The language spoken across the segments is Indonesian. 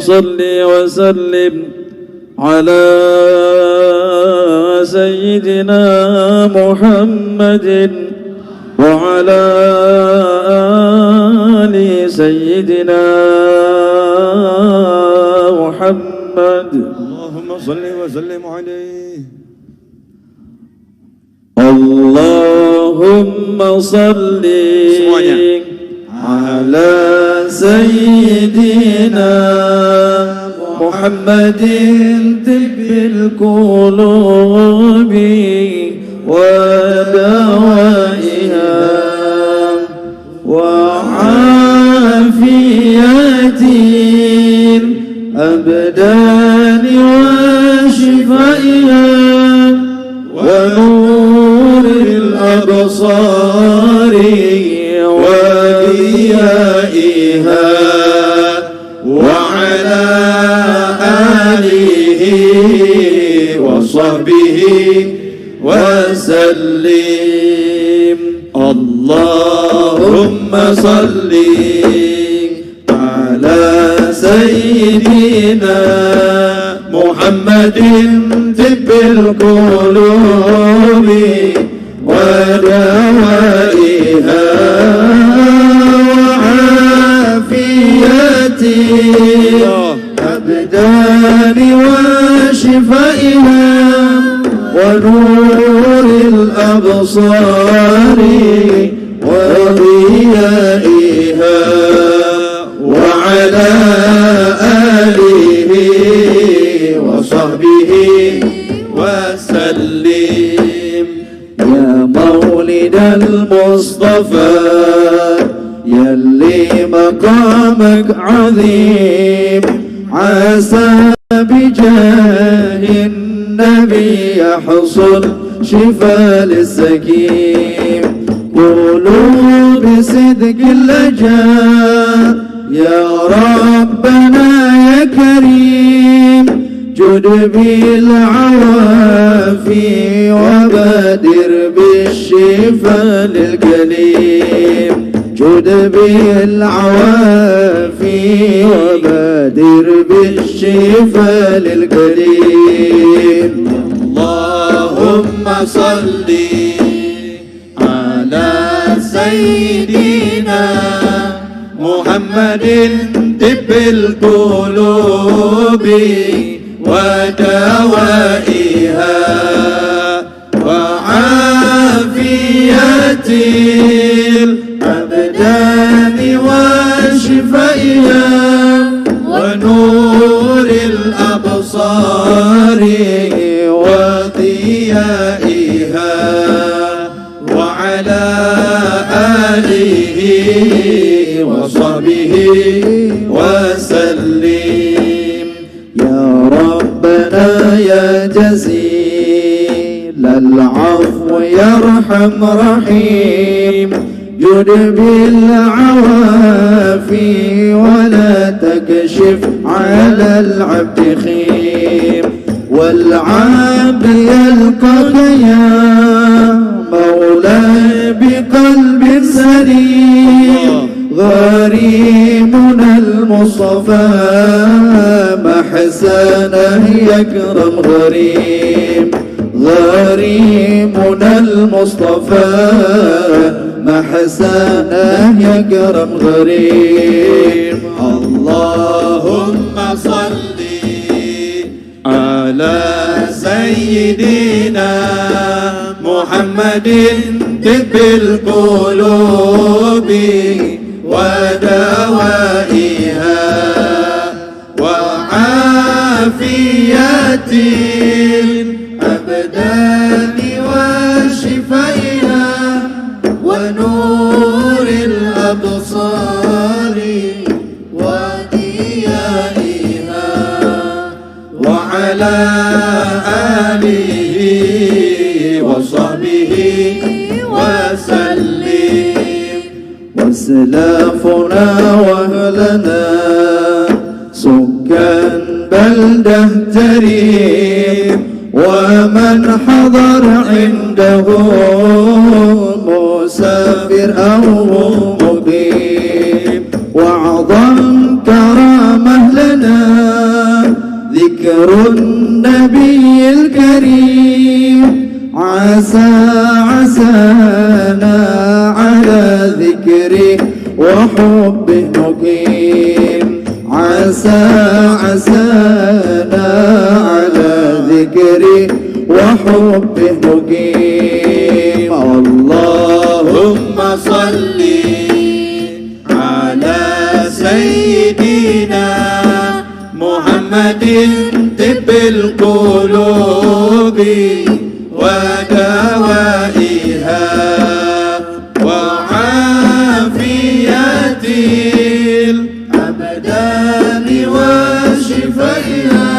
صل وسلم على سيدنا محمد وعلى آل سيدنا محمد. اللهم صل وسلم عليه. اللهم صل على سيدنا محمد طب القلوب ودوائها وعافية الأبدان وشفائها ونور الأبصار وضيائها وعلى آله وصحبه وسلم. اللهم صل على سيدنا محمد طب القلوب ودوائها وعافية الأبدان وشفائها ونور الأبصار وضيائها وعلى آله وصحبه وسلم. يا مولد المصطفى يلي مقامك عظيم عسى بجاه النبي يحصل شفاء للسقيم. قولوا بصدق اللجا يا ربنا يا كريم جد بالعوافي وبادر بالشفاء للكليم. جد بالعوافي وبادر بالشفاء للكريم. اللهم صل على سيدنا محمد طب القلوب ودوائها وعافية الأبدان وشفائها ونور الأبصار وضيائها وعلى آله وصحبه وسلم. يا ربنا يا جزيل العفو يرحم رحيم جد بالعوافي ولا تكشف على العبد خيم. والعبد يلقاك يا مولاي بقلب سليم. غريمنا المصطفى محسنه يكرم غريم. غريمنا المصطفى محسنه يكرم غريم. اللهم صل على سيدنا محمد طب القلوب ودوائها وعافية الأبدان وشفائها ونور الأبصار وضيائها وعلى آله وصحبه وسلم. وسلافنا وأهلنا سكان بلدة جريم ومن حضر عنده مسافر أو مقيم وأعظم كرامة لنا كريم عسى عسانا على ذكره وحبه نقيم عسى عسانا على ذكره وحبه نقيم اللهم صل على سيدنا محمد طب القلوب ودوائها وعافية الأبدان وشفائها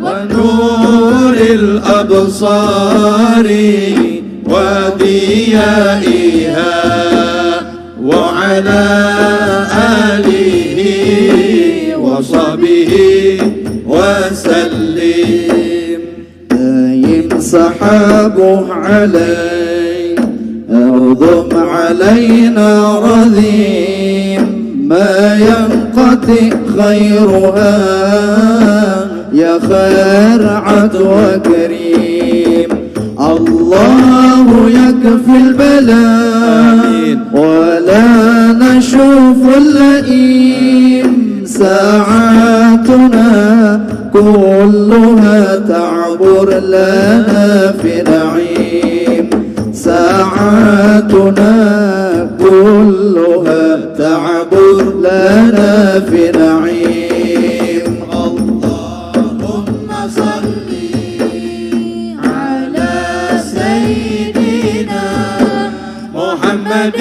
ونور الأبصار وضيائها وعلى آله وصحبه وسلم دايم سحابه علي أرضم علينا رذيم ما ينقطع خيرها يا خير عدو كريم الله يكفي البلاء ولا نشوف اللئيم ساعاتنا كلها تعبر لنا في نعيم ساعاتنا كلها تعبر لنا في نعيم اللهم صل على سيدنا محمد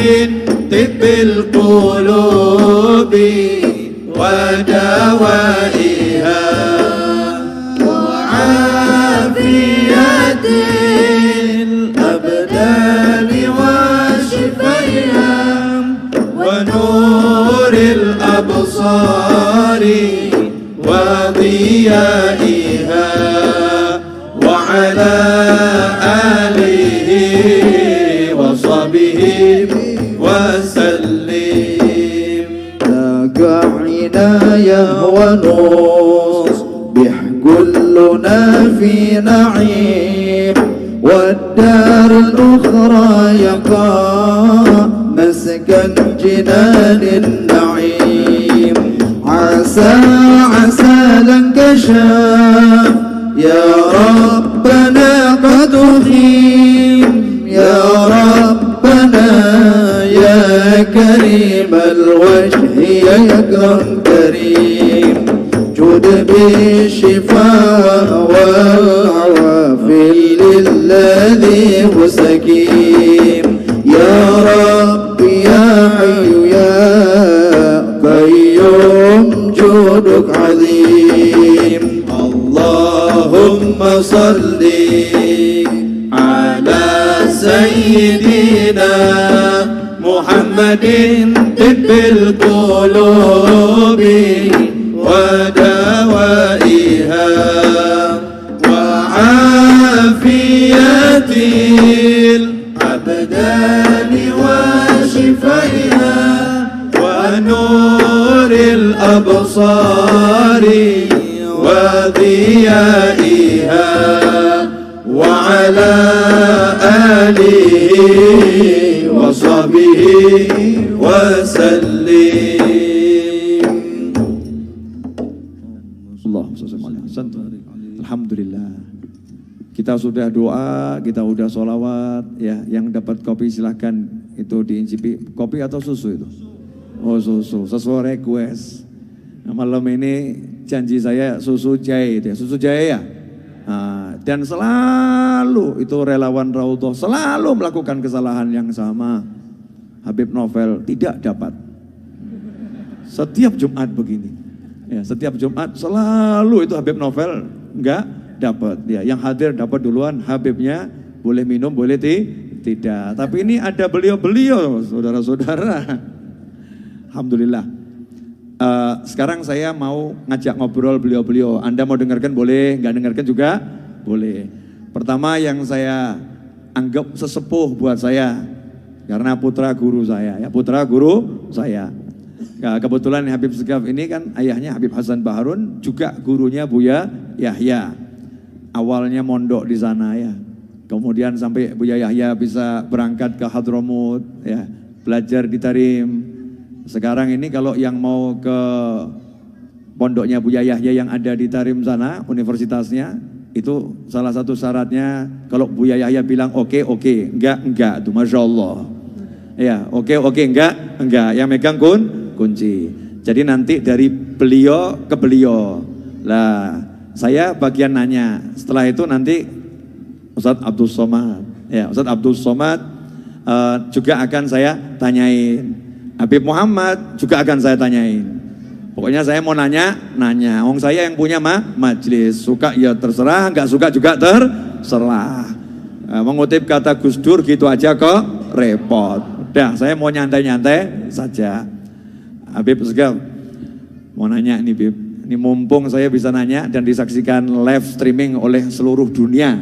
طب القلوب ودوائها وعافية الأبدان وشفائها ونور الأبصار وضيائها وعلى آله وصحبه وسلم ذاك عناية ونصبح كلنا في نعيم والدار الأخرى يقع مسكن جنان النعيم عسى عسى لانكشاف يا ربنا قد أخيم يا ربنا يا كريم الوجه يا أكرم كريم جود بالشفاء والعوافي للذي هو سكيم يا رب يا حي يا قيوم جودك عظيم اللهم صل على سيدنا محمد طب القلوب ودوائها وعافية الأبدان وشفائها ونور الأبصار وضيائها وعلى آله وصحبه وسلم. Allahumma shalli ala Sayyidina. Alhamdulillah. Kita sudah doa, kita sudah sholawat, ya. Yang dapat kopi silahkan itu diincipi. Kopi atau susu itu? Oh susu, sesuai request. Nah, malam ini janji saya susu jahe itu ya, susu jahe ya. Nah, dan selalu itu relawan Raudhah selalu melakukan kesalahan yang sama. Habib Novel tidak dapat. Setiap Jumat begini. Ya, setiap Jumat selalu itu Habib Novel enggak dapat. Ya, yang hadir dapat duluan, Habibnya boleh minum, boleh tidak. Tapi ini ada beliau-beliau, saudara-saudara. Alhamdulillah. Sekarang saya mau ngajak ngobrol beliau-beliau. Anda mau dengarkan boleh, nggak dengarkan juga boleh. Pertama yang saya anggap sesepuh buat saya, karena putra guru saya, ya putra guru saya. Nah, kebetulan Habib Segaf ini kan ayahnya Habib Hasan Baharun, juga gurunya Buya Yahya. awalnya mondok di sana ya. Kemudian sampai Buya Yahya bisa berangkat ke Hadramut ya, belajar di Tarim. Sekarang ini kalau yang mau ke pondoknya Buya Yahya yang ada di Tarim sana, universitasnya, itu salah satu syaratnya kalau Buya Yahya bilang oke, enggak tuh Masya Allah. Ya, oke, enggak, yang megang kunci. Jadi nanti dari beliau ke beliau. Lah, saya bagian nanya. Setelah itu nanti Ustadz Abdul Somad, ya Ustadz Abdul Somad juga akan saya tanyain. Habib Muhammad juga akan saya tanyain. Pokoknya saya mau nanya. Wong saya yang punya majlis, suka ya terserah, nggak suka juga terserah. Mengutip kata Gus Dur gitu aja kok repot. Udah, saya mau nyantai-nyantai saja. Habib Segaf, mau nanya nih Bib. Ini mumpung saya bisa nanya dan disaksikan live streaming oleh seluruh dunia.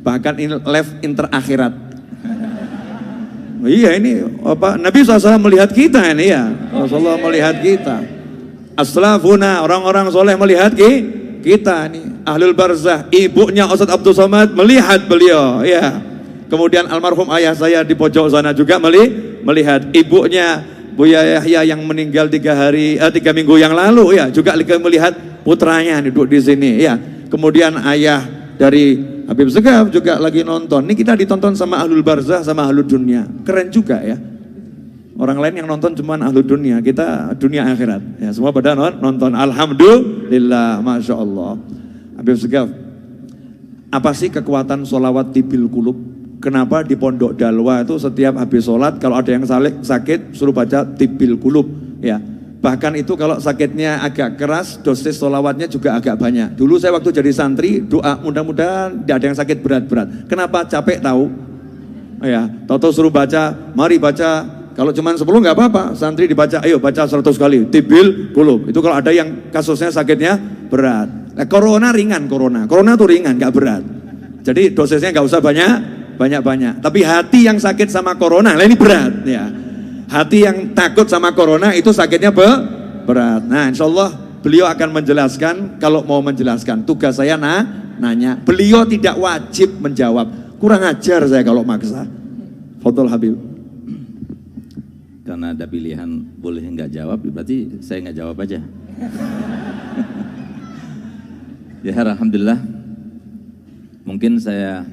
Bahkan ini live interakhirat. Iya ini apa Nabi SAW melihat kita ini ya. Rasulullah melihat kita. As-salafuna, orang-orang soleh melihat kita ini. Ahlul barzah, ibunya Ustadz Abdul Somad melihat beliau ya. Kemudian almarhum ayah saya di pojok sana juga melihat ibunya Buya Yahya yang meninggal 3 minggu yang lalu ya, juga melihat putranya duduk di sini ya. Kemudian ayah dari Habib Segaf juga lagi nonton. Ini kita ditonton sama ahlul barzah sama ahlul dunia. Keren juga ya. Orang lain yang nonton cuma ahlul dunia, kita dunia akhirat. Ya, semua pada nonton. Alhamdulillah, Masya Allah. Habib Segaf, apa sih kekuatan sholawat tibil kulub? Kenapa di Pondok Dalwa itu setiap habis sholat kalau ada yang sakit suruh baca tibil kulub ya. Bahkan itu kalau sakitnya agak keras, dosis sholawatnya juga agak banyak. Dulu saya waktu jadi santri, doa mudah-mudahan tidak ada yang sakit berat-berat. Kenapa? Capek tahu. Ya, tahu suruh baca, mari baca. Kalau cuma 10 nggak apa-apa, santri dibaca, ayo baca 100 kali. Tibil kulub. Itu kalau ada yang kasusnya sakitnya berat. Corona ringan, corona tuh ringan, nggak berat. Jadi dosisnya nggak usah banyak-banyak. Tapi hati yang sakit sama corona, ini berat ya. Hati yang takut sama corona itu sakitnya berat. Nah, insya Allah beliau akan menjelaskan. Kalau mau menjelaskan, tugas saya nanya. Beliau tidak wajib menjawab. Kurang ajar saya kalau maksa. Fadhol Habib. Karena ada pilihan boleh nggak jawab, berarti saya nggak jawab aja. Ya, alhamdulillah. Mungkin saya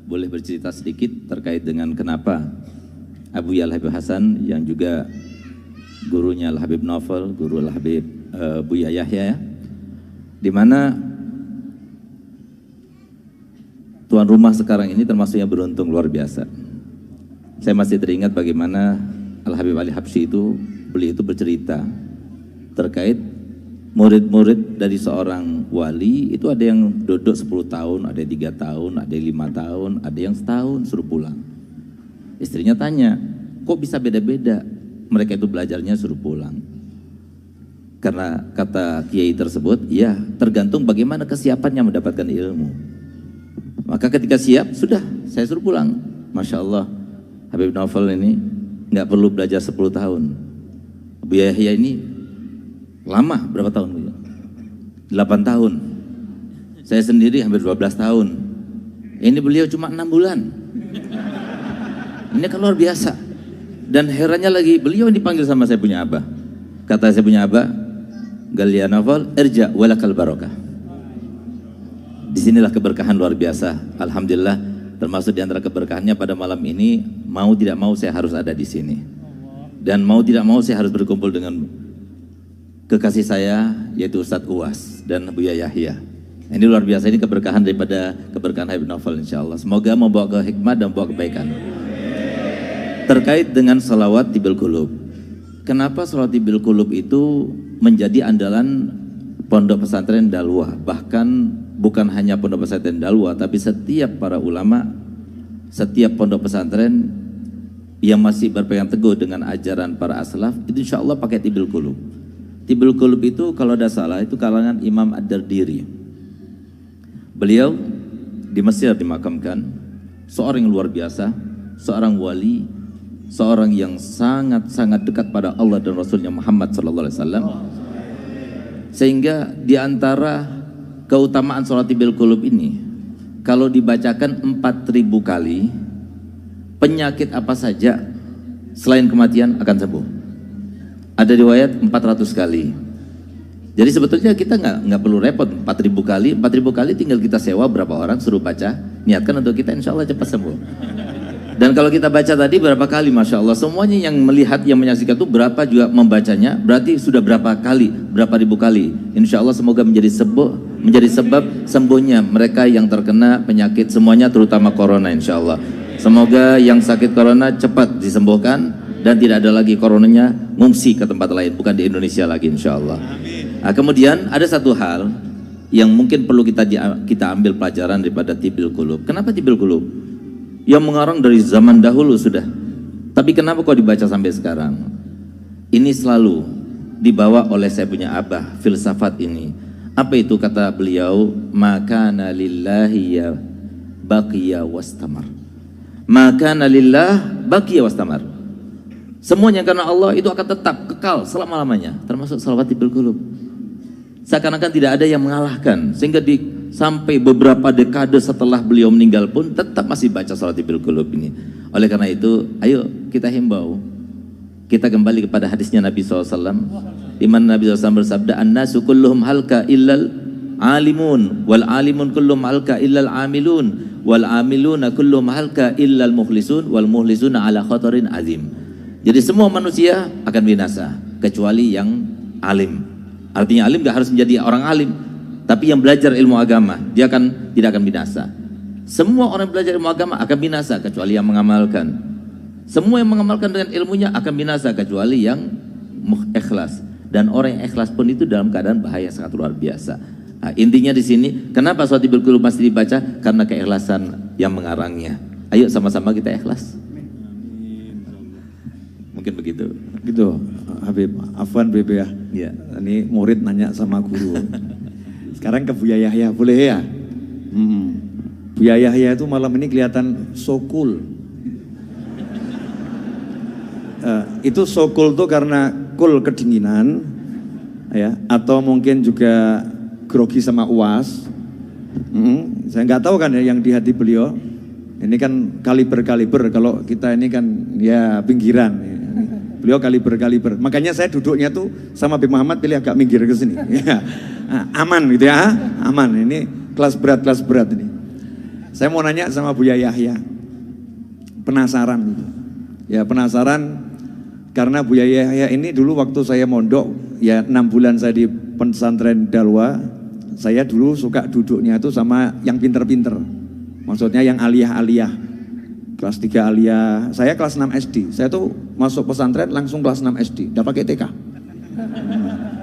boleh bercerita sedikit terkait dengan kenapa Abu Al Habib Hasan yang juga gurunya Al Habib Novel, guru Al Habib Buya Yahya, di mana tuan rumah sekarang ini termasuk yang beruntung luar biasa. Saya masih teringat bagaimana Al Habib Ali Habsyi beliau itu bercerita terkait murid-murid dari seorang wali itu ada yang duduk 10 tahun, ada yang 3 tahun, ada yang 5 tahun, ada yang setahun suruh pulang. Istrinya tanya, kok bisa beda-beda? Mereka itu belajarnya suruh pulang. Karena kata kiai tersebut, ya tergantung bagaimana kesiapannya mendapatkan ilmu. Maka ketika siap, sudah saya suruh pulang. Masya Allah, Habib Novel ini nggak perlu belajar 10 tahun. Abu Yahya ini lama, berapa tahun? 8 tahun. Saya sendiri hampir 12 tahun. Ini beliau cuma 6 bulan. Ini kan luar biasa. Dan herannya lagi, beliau yang dipanggil sama saya punya abah. Kata saya punya abah, Galia Novel, irja walakal barokah. Disinilah keberkahan luar biasa. Alhamdulillah, termasuk di antara keberkahannya pada malam ini, mau tidak mau saya harus ada di sini. Dan mau tidak mau saya harus berkumpul dengan kekasih saya, yaitu Ustadz Uwas dan Buya Yahya. Ini luar biasa, ini keberkahan daripada keberkahan Habib Novel insya Allah. Semoga membawa ke hikmah dan membawa kebaikan. Terkait dengan salawat tibil kulub. Kenapa salawat tibil kulub itu menjadi andalan pondok pesantren Dalwa? Bahkan bukan hanya pondok pesantren Dalwa, tapi setiap para ulama, setiap pondok pesantren yang masih berpegang teguh dengan ajaran para aslaf, itu insya Allah pakai tibil kulub. Tibil kulub itu kalau ada salah, itu kalangan Imam Ad-Dardiri. Beliau di Mesir dimakamkan, seorang yang luar biasa, seorang wali, seorang yang sangat-sangat dekat pada Allah dan Rasulnya Muhammad SAW. Sehingga di antara keutamaan sholat bil qulub ini, kalau dibacakan 4.000 kali, penyakit apa saja selain kematian akan sembuh. Ada riwayat 400 kali. Jadi sebetulnya kita nggak perlu repot 4.000 kali tinggal kita sewa berapa orang suruh baca, niatkan untuk kita, insya Allah cepat sembuh. Dan kalau kita baca tadi berapa kali, masya Allah, semuanya yang melihat, yang menyaksikan itu berapa juga membacanya, berarti sudah berapa kali, berapa ribu kali. Insya Allah semoga menjadi sebab sembuhnya mereka yang terkena penyakit semuanya, terutama corona, insya Allah. Semoga yang sakit corona cepat disembuhkan dan tidak ada lagi coronanya ngungsi ke tempat lain, bukan di Indonesia lagi, insya Allah. Nah, kemudian ada satu hal yang mungkin perlu kita ambil pelajaran daripada tibil qulub. Kenapa tibil qulub? Yang mengarang dari zaman dahulu sudah. Tapi kenapa kok dibaca sampai sekarang? Ini selalu dibawa oleh saya punya abah, filsafat ini. Apa itu kata beliau? Makana lillahi ya baqiya wastamar. Makana lillah baqiya wastamar. Semuanya karena Allah itu akan tetap kekal selama-lamanya, termasuk salawat tibil qulub. Seakan-akan tidak ada yang mengalahkan, sehingga sampai beberapa dekade setelah beliau meninggal pun tetap masih baca salat tibil qulub ini. Oleh karena itu, ayo kita himbau, kita kembali kepada hadisnya Nabi SAW, di mana Nabi SAW bersabda, "An-nasu kulluhum halka illal alimun, wal alimun kulluhum halka illal amilun, wal amiluna kulluhum halka illal mukhlisun, wal mukhlisuna ala khatarin azim." Jadi semua manusia akan binasa kecuali yang alim. Artinya alim gak harus menjadi orang alim, tapi yang belajar ilmu agama dia tidak akan binasa. Semua orang belajar ilmu agama akan binasa kecuali yang mengamalkan. Semua yang mengamalkan dengan ilmunya akan binasa kecuali yang ikhlas. Dan orang yang ikhlas pun itu dalam keadaan bahaya sangat luar biasa. Nah, intinya di sini, kenapa salat tibil qulub masih dibaca? Karena keikhlasan yang mengarangnya. Ayo sama-sama kita ikhlas. Mungkin begitu. Gitu, Habib. Afwan Bebe ya. Ya. Ini murid nanya sama guru. Sekarang ke Buya Yahya, boleh ya? Buya Yahya itu malam ini kelihatan so cool. Itu so cool tuh karena cool kedinginan, ya, atau mungkin juga grogi sama UAS. Saya nggak tahu kan ya yang di hati beliau. Ini kan kaliber, kalau kita ini kan ya pinggiran. Ya. Beliau kaliber. Makanya saya duduknya tuh sama Habib Muhammad pilih agak minggir ke sini. Ya. Aman gitu ya, aman. Ini kelas berat ini. Saya mau nanya sama Buya Yahya. Penasaran gitu. Ya penasaran karena Buya Yahya ini dulu waktu saya mondok, ya 6 bulan saya di pesantren Dalwa, saya dulu suka duduknya tuh sama yang pinter-pinter. Maksudnya yang aliyah-aliyah. Kelas 3 aliyah, saya kelas 6 SD. Saya tuh masuk pesantren langsung kelas 6 SD, udah pakai TK.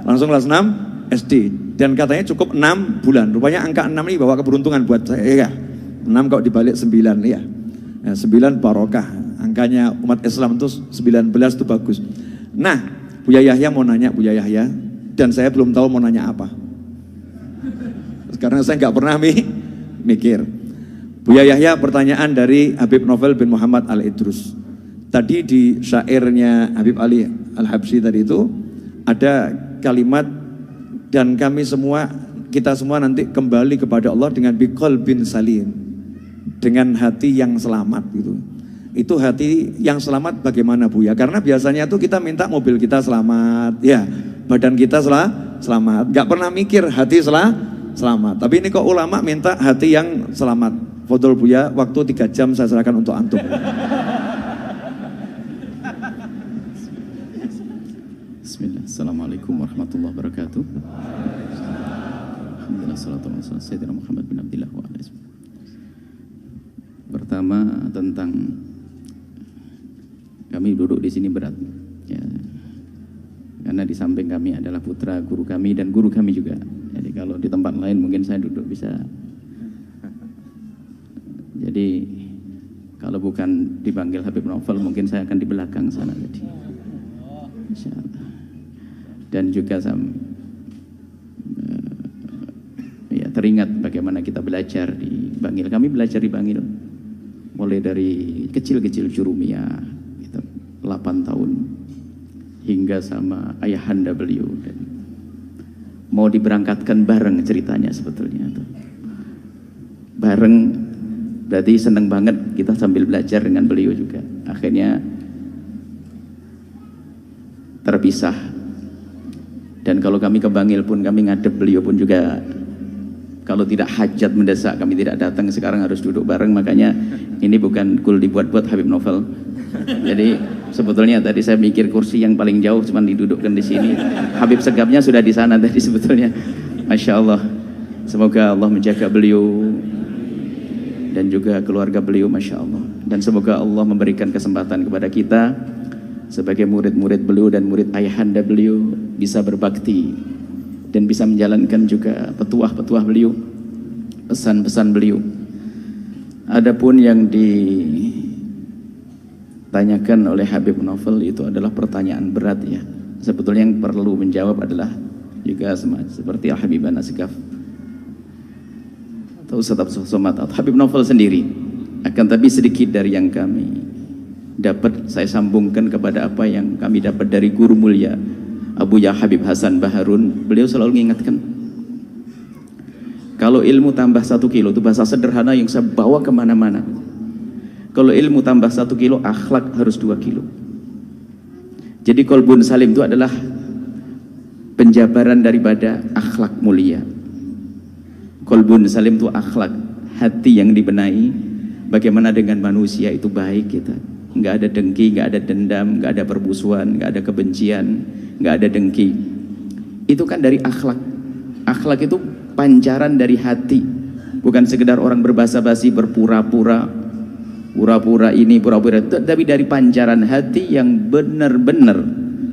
Langsung kelas 6 SD. Dan katanya cukup 6 bulan. Rupanya angka 6 ini bawa keberuntungan buat saya. Ya. 6 kok dibalik 9 ya. 9 barokah. Angkanya umat Islam itu 19 itu bagus. Nah, Buya Yahya mau nanya, Buya Yahya, dan saya belum tahu mau nanya apa. Karena saya nggak pernah mikir. Buya Yahya, pertanyaan dari Habib Novel bin Muhammad Al-Idrus. Tadi di syairnya Habib Ali Al-Habsyi tadi itu ada kalimat, dan kita semua nanti kembali kepada Allah dengan biqalbin salim, dengan hati yang selamat gitu. Itu hati yang selamat bagaimana Buya? Karena biasanya tuh kita minta mobil kita selamat, ya, badan kita selamat, nggak pernah mikir hati selamat. Tapi ini kok ulama minta hati yang selamat. Fadol Buya, waktu 3 jam saya serahkan untuk antum. Bismillah. Assalamualaikum warahmatullahi wabarakatuh. Alhamdulillah, salatu wassalamu ala Sayyidina Muhammad bin Abdillah wa alihi. Pertama tentang kami duduk di sini berat, ya, karena di samping kami adalah putra guru kami dan guru kami juga. Jadi kalau di tempat lain mungkin saya duduk bisa. Jadi kalau bukan dipanggil Habib Novel mungkin saya akan di belakang sana. Jadi insyaallah. Dan juga ya teringat bagaimana kita belajar di Bangil. Kami belajar di Bangil mulai dari kecil-kecil jurumiyah, 8 tahun hingga sama ayahanda beliau, dan mau diberangkatkan bareng ceritanya sebetulnya tuh. Bareng berarti seneng banget kita sambil belajar dengan beliau juga. Akhirnya terpisah. Dan kalau kami ke Bangil pun kami ngadep beliau pun juga, kalau tidak hajat mendesak kami tidak datang. Sekarang harus duduk bareng. Makanya ini bukan cool dibuat-buat Habib Novel. Jadi sebetulnya tadi saya mikir kursi yang paling jauh cuma didudukkan di sini. Habib Segapnya sudah di sana tadi sebetulnya. Masya Allah. Semoga Allah menjaga beliau dan juga keluarga beliau, Masya Allah. Dan semoga Allah memberikan kesempatan kepada kita sebagai murid-murid beliau dan murid ayahanda beliau bisa berbakti dan bisa menjalankan juga petuah-petuah beliau, pesan-pesan beliau. Adapun yang ditanyakan oleh Habib Novel itu adalah pertanyaan berat ya. Sebetulnya yang perlu menjawab adalah juga seperti Al-Habib An-Nasgaf atau Ustaz Abdul Somad atau Habib Novel sendiri. Akan tapi sedikit dari yang kami dapat saya sambungkan kepada apa yang kami dapat dari guru mulia Abu Ya Habib Hasan Baharun. Beliau selalu mengingatkan, kalau ilmu tambah 1 kilo, itu bahasa sederhana yang saya bawa kemana-mana. Kalau ilmu tambah 1 kilo, akhlak harus 2 kilo. Jadi qalbun salim itu adalah penjabaran daripada akhlak mulia. Qalbun salim itu akhlak, hati yang dibenahi. Bagaimana dengan manusia itu baik kita. Nggak ada dengki, nggak ada dendam, nggak ada permusuhan, nggak ada kebencian, nggak ada dengki. Itu kan dari akhlak. Akhlak itu pancaran dari hati, bukan sekedar orang berbasa-basi berpura-pura, pura-pura ini, pura-pura itu, tapi dari pancaran hati yang benar-benar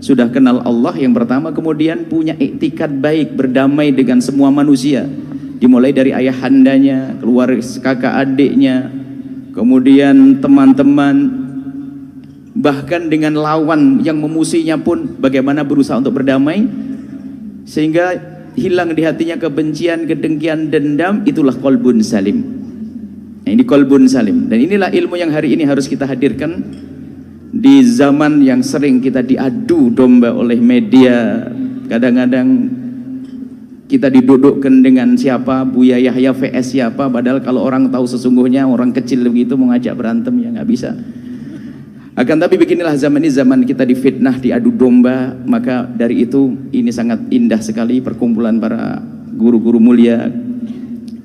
sudah kenal Allah yang pertama, kemudian punya iktikad baik, berdamai dengan semua manusia, dimulai dari ayahandanya, keluarga kakak adiknya, kemudian teman-teman, bahkan dengan lawan yang memusuhinya pun bagaimana berusaha untuk berdamai sehingga hilang di hatinya kebencian, kedengkian, dendam. Itulah qalbun salim. Nah, ini qalbun salim. Dan inilah ilmu yang hari ini harus kita hadirkan di zaman yang sering kita diadu domba oleh media. Kadang-kadang kita didudukkan dengan siapa, Buya Yahya vs siapa, padahal kalau orang tahu sesungguhnya orang kecil begitu mau ngajak berantem ya nggak bisa. Akan tapi beginilah zaman ini, zaman kita difitnah, diadu domba. Maka dari itu ini sangat indah sekali perkumpulan para guru-guru mulia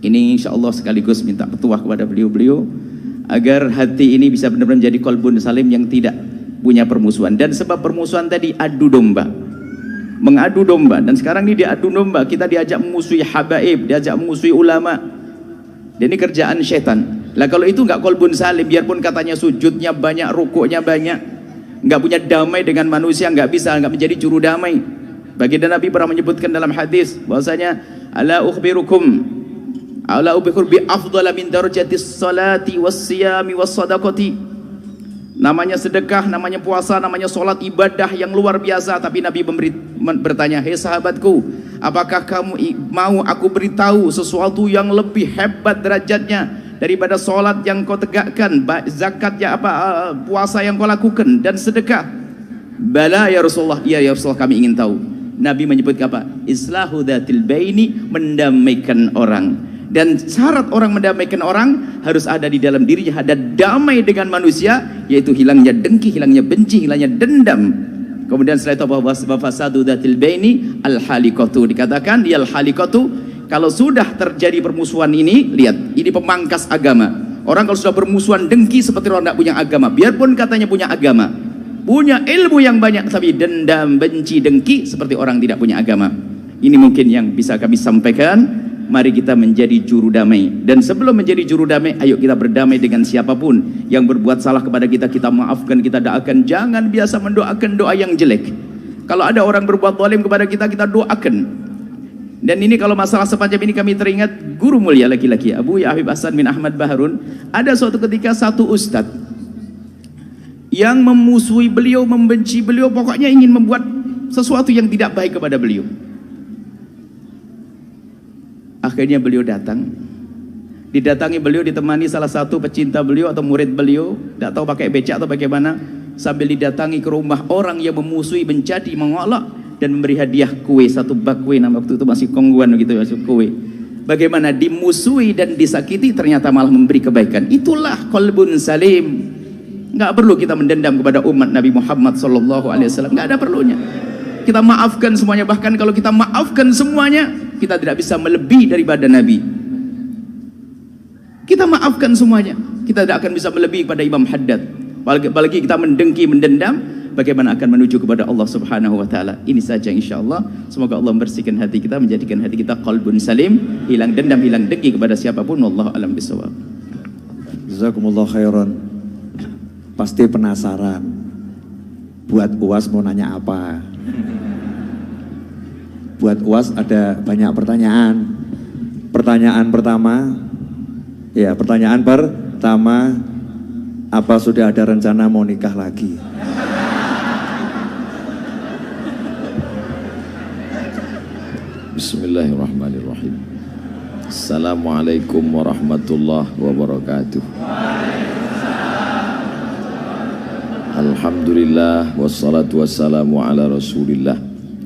ini. Insya Allah sekaligus minta petuah kepada beliau-beliau agar hati ini bisa benar-benar menjadi qalbun salim yang tidak punya permusuhan. Dan sebab permusuhan tadi adu domba, mengadu domba. Dan sekarang ini diadu domba, kita diajak memusuhi habaib, diajak memusuhi ulama. Dan ini kerjaan syaitan. Lah kalau itu nggak qalbun salim, biarpun katanya sujudnya banyak, rukuknya banyak, nggak punya damai dengan manusia, nggak bisa, nggak menjadi juru damai. Baginda Nabi pernah menyebutkan dalam hadis bahwasanya ala ukhbirukum bi afdhala min darajatis salati wassiyami wassadaqati. Namanya sedekah, namanya puasa, namanya sholat, ibadah yang luar biasa. Tapi Nabi bertanya, hei sahabatku, apakah kamu mau aku beritahu sesuatu yang lebih hebat derajatnya daripada sholat yang kau tegakkan, zakat ya apa, puasa yang kau lakukan, dan sedekah? Bala ya Rasulullah, iya ya Rasulullah, kami ingin tahu. Nabi menyebut apa? Islahu dzatil baini, mendamaikan orang. Dan syarat orang mendamaikan orang harus ada di dalam dirinya, ada damai dengan manusia, yaitu hilangnya dengki, hilangnya benci, hilangnya dendam. Kemudian setelah itu bahwa fasadu dzatil baini al-halikatu, dikatakan ya al-halikatu, kalau sudah terjadi permusuhan ini, lihat, ini pemangkas agama. Orang kalau sudah bermusuhan dengki seperti orang tidak punya agama, biarpun katanya punya agama, punya ilmu yang banyak, tapi dendam, benci, dengki seperti orang tidak punya agama. Ini mungkin yang bisa kami sampaikan. Mari kita menjadi juru damai. Dan sebelum menjadi juru damai, ayo kita berdamai dengan siapapun yang berbuat salah kepada kita, kita maafkan, kita doakan. Jangan biasa mendoakan doa yang jelek. Kalau ada orang berbuat zalim kepada kita, kita doakan. Dan ini kalau masalah semacam ini kami teringat guru mulia laki-laki Abu Ya Habib Hasan bin Ahmad Baharun. Ada suatu ketika satu ustadz yang memusuhi beliau, membenci beliau, pokoknya ingin membuat sesuatu yang tidak baik kepada beliau. Akhirnya beliau datang, didatangi beliau, ditemani salah satu pecinta beliau atau murid beliau, tidak tahu pakai becak atau bagaimana, sambil didatangi ke rumah orang yang memusuhi, menjadi mengolok. dan memberi hadiah kue, satu bak kue, nama waktu itu masih kongguan gitu ya, kue. Bagaimana dimusuhi dan disakiti ternyata malah memberi kebaikan. Itulah qalbun salim. Nggak perlu kita mendendam kepada umat Nabi Muhammad SAW. Nggak ada perlunya. Kita maafkan semuanya. Bahkan kalau kita maafkan semuanya, kita tidak bisa melebihi daripada Nabi. Kita maafkan semuanya, kita tidak akan bisa melebihi pada Imam Haddad. Apalagi kita mendengki, mendendam, bagaimana akan menuju kepada Allah Subhanahu wa taala. Ini saja insyaallah. Semoga Allah membersihkan hati kita, menjadikan hati kita qalbun salim, hilang dendam, hilang dengki kepada siapapun. Wallahu a'lam bishawab. Jazakumullah khairan. Pasti penasaran. Buat UAS mau nanya apa? Buat UAS ada banyak pertanyaan. Pertanyaan pertama, apa sudah ada rencana mau nikah lagi? Bismillahirrahmanirrahim. Assalamualaikum warahmatullahi wabarakatuh. Alhamdulillah wassalatu wassalamu ala Rasulillah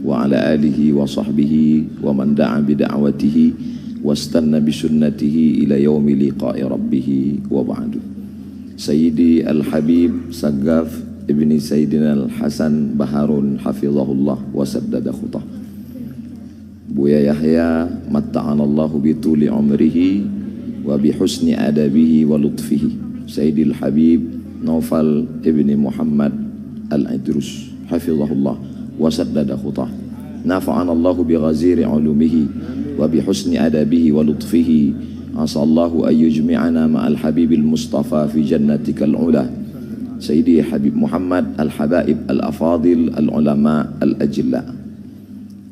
wa ala alihi wa sahbihi wa man da'a bi da'watihi wastanna bi sunnatihi ila yaumi liqa'i rabbih wa ba'du. Sayyidi Al-Habib Saggaf ibni Sayyidina Al-Hasan Baharun hafizahullah wa saddada khutah. Buya Yahya matta'anallahu bituli umrihi wa bihusni adabihi wa lutfihi. Sayyidil Habib Naufal ibni Muhammad Al-Idrus hafizahullah wa saddada khutah. Nafa'anallahu bi ghaziri ulumihi wa bihusni adabihi wa lutfihi. Asallahu an yujmi'ana ma'al habibil mustafa fi jannatikal ula. Sayyidi Habib Muhammad Al-Habaib Al-Afadil Al-Ulama Al-Ajilla.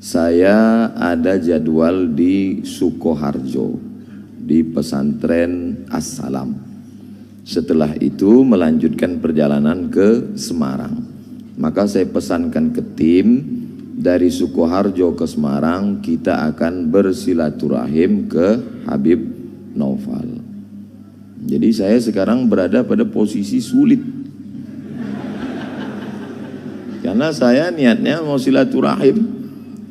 Saya ada jadwal di Sukoharjo, di pesantren As-Salam. Setelah itu melanjutkan perjalanan ke Semarang. Maka saya pesankan ke tim dari Sukoharjo ke Semarang, kita akan bersilaturahim ke Habib Naufal. Jadi saya sekarang berada pada posisi sulit. Karena saya niatnya mau silaturahim.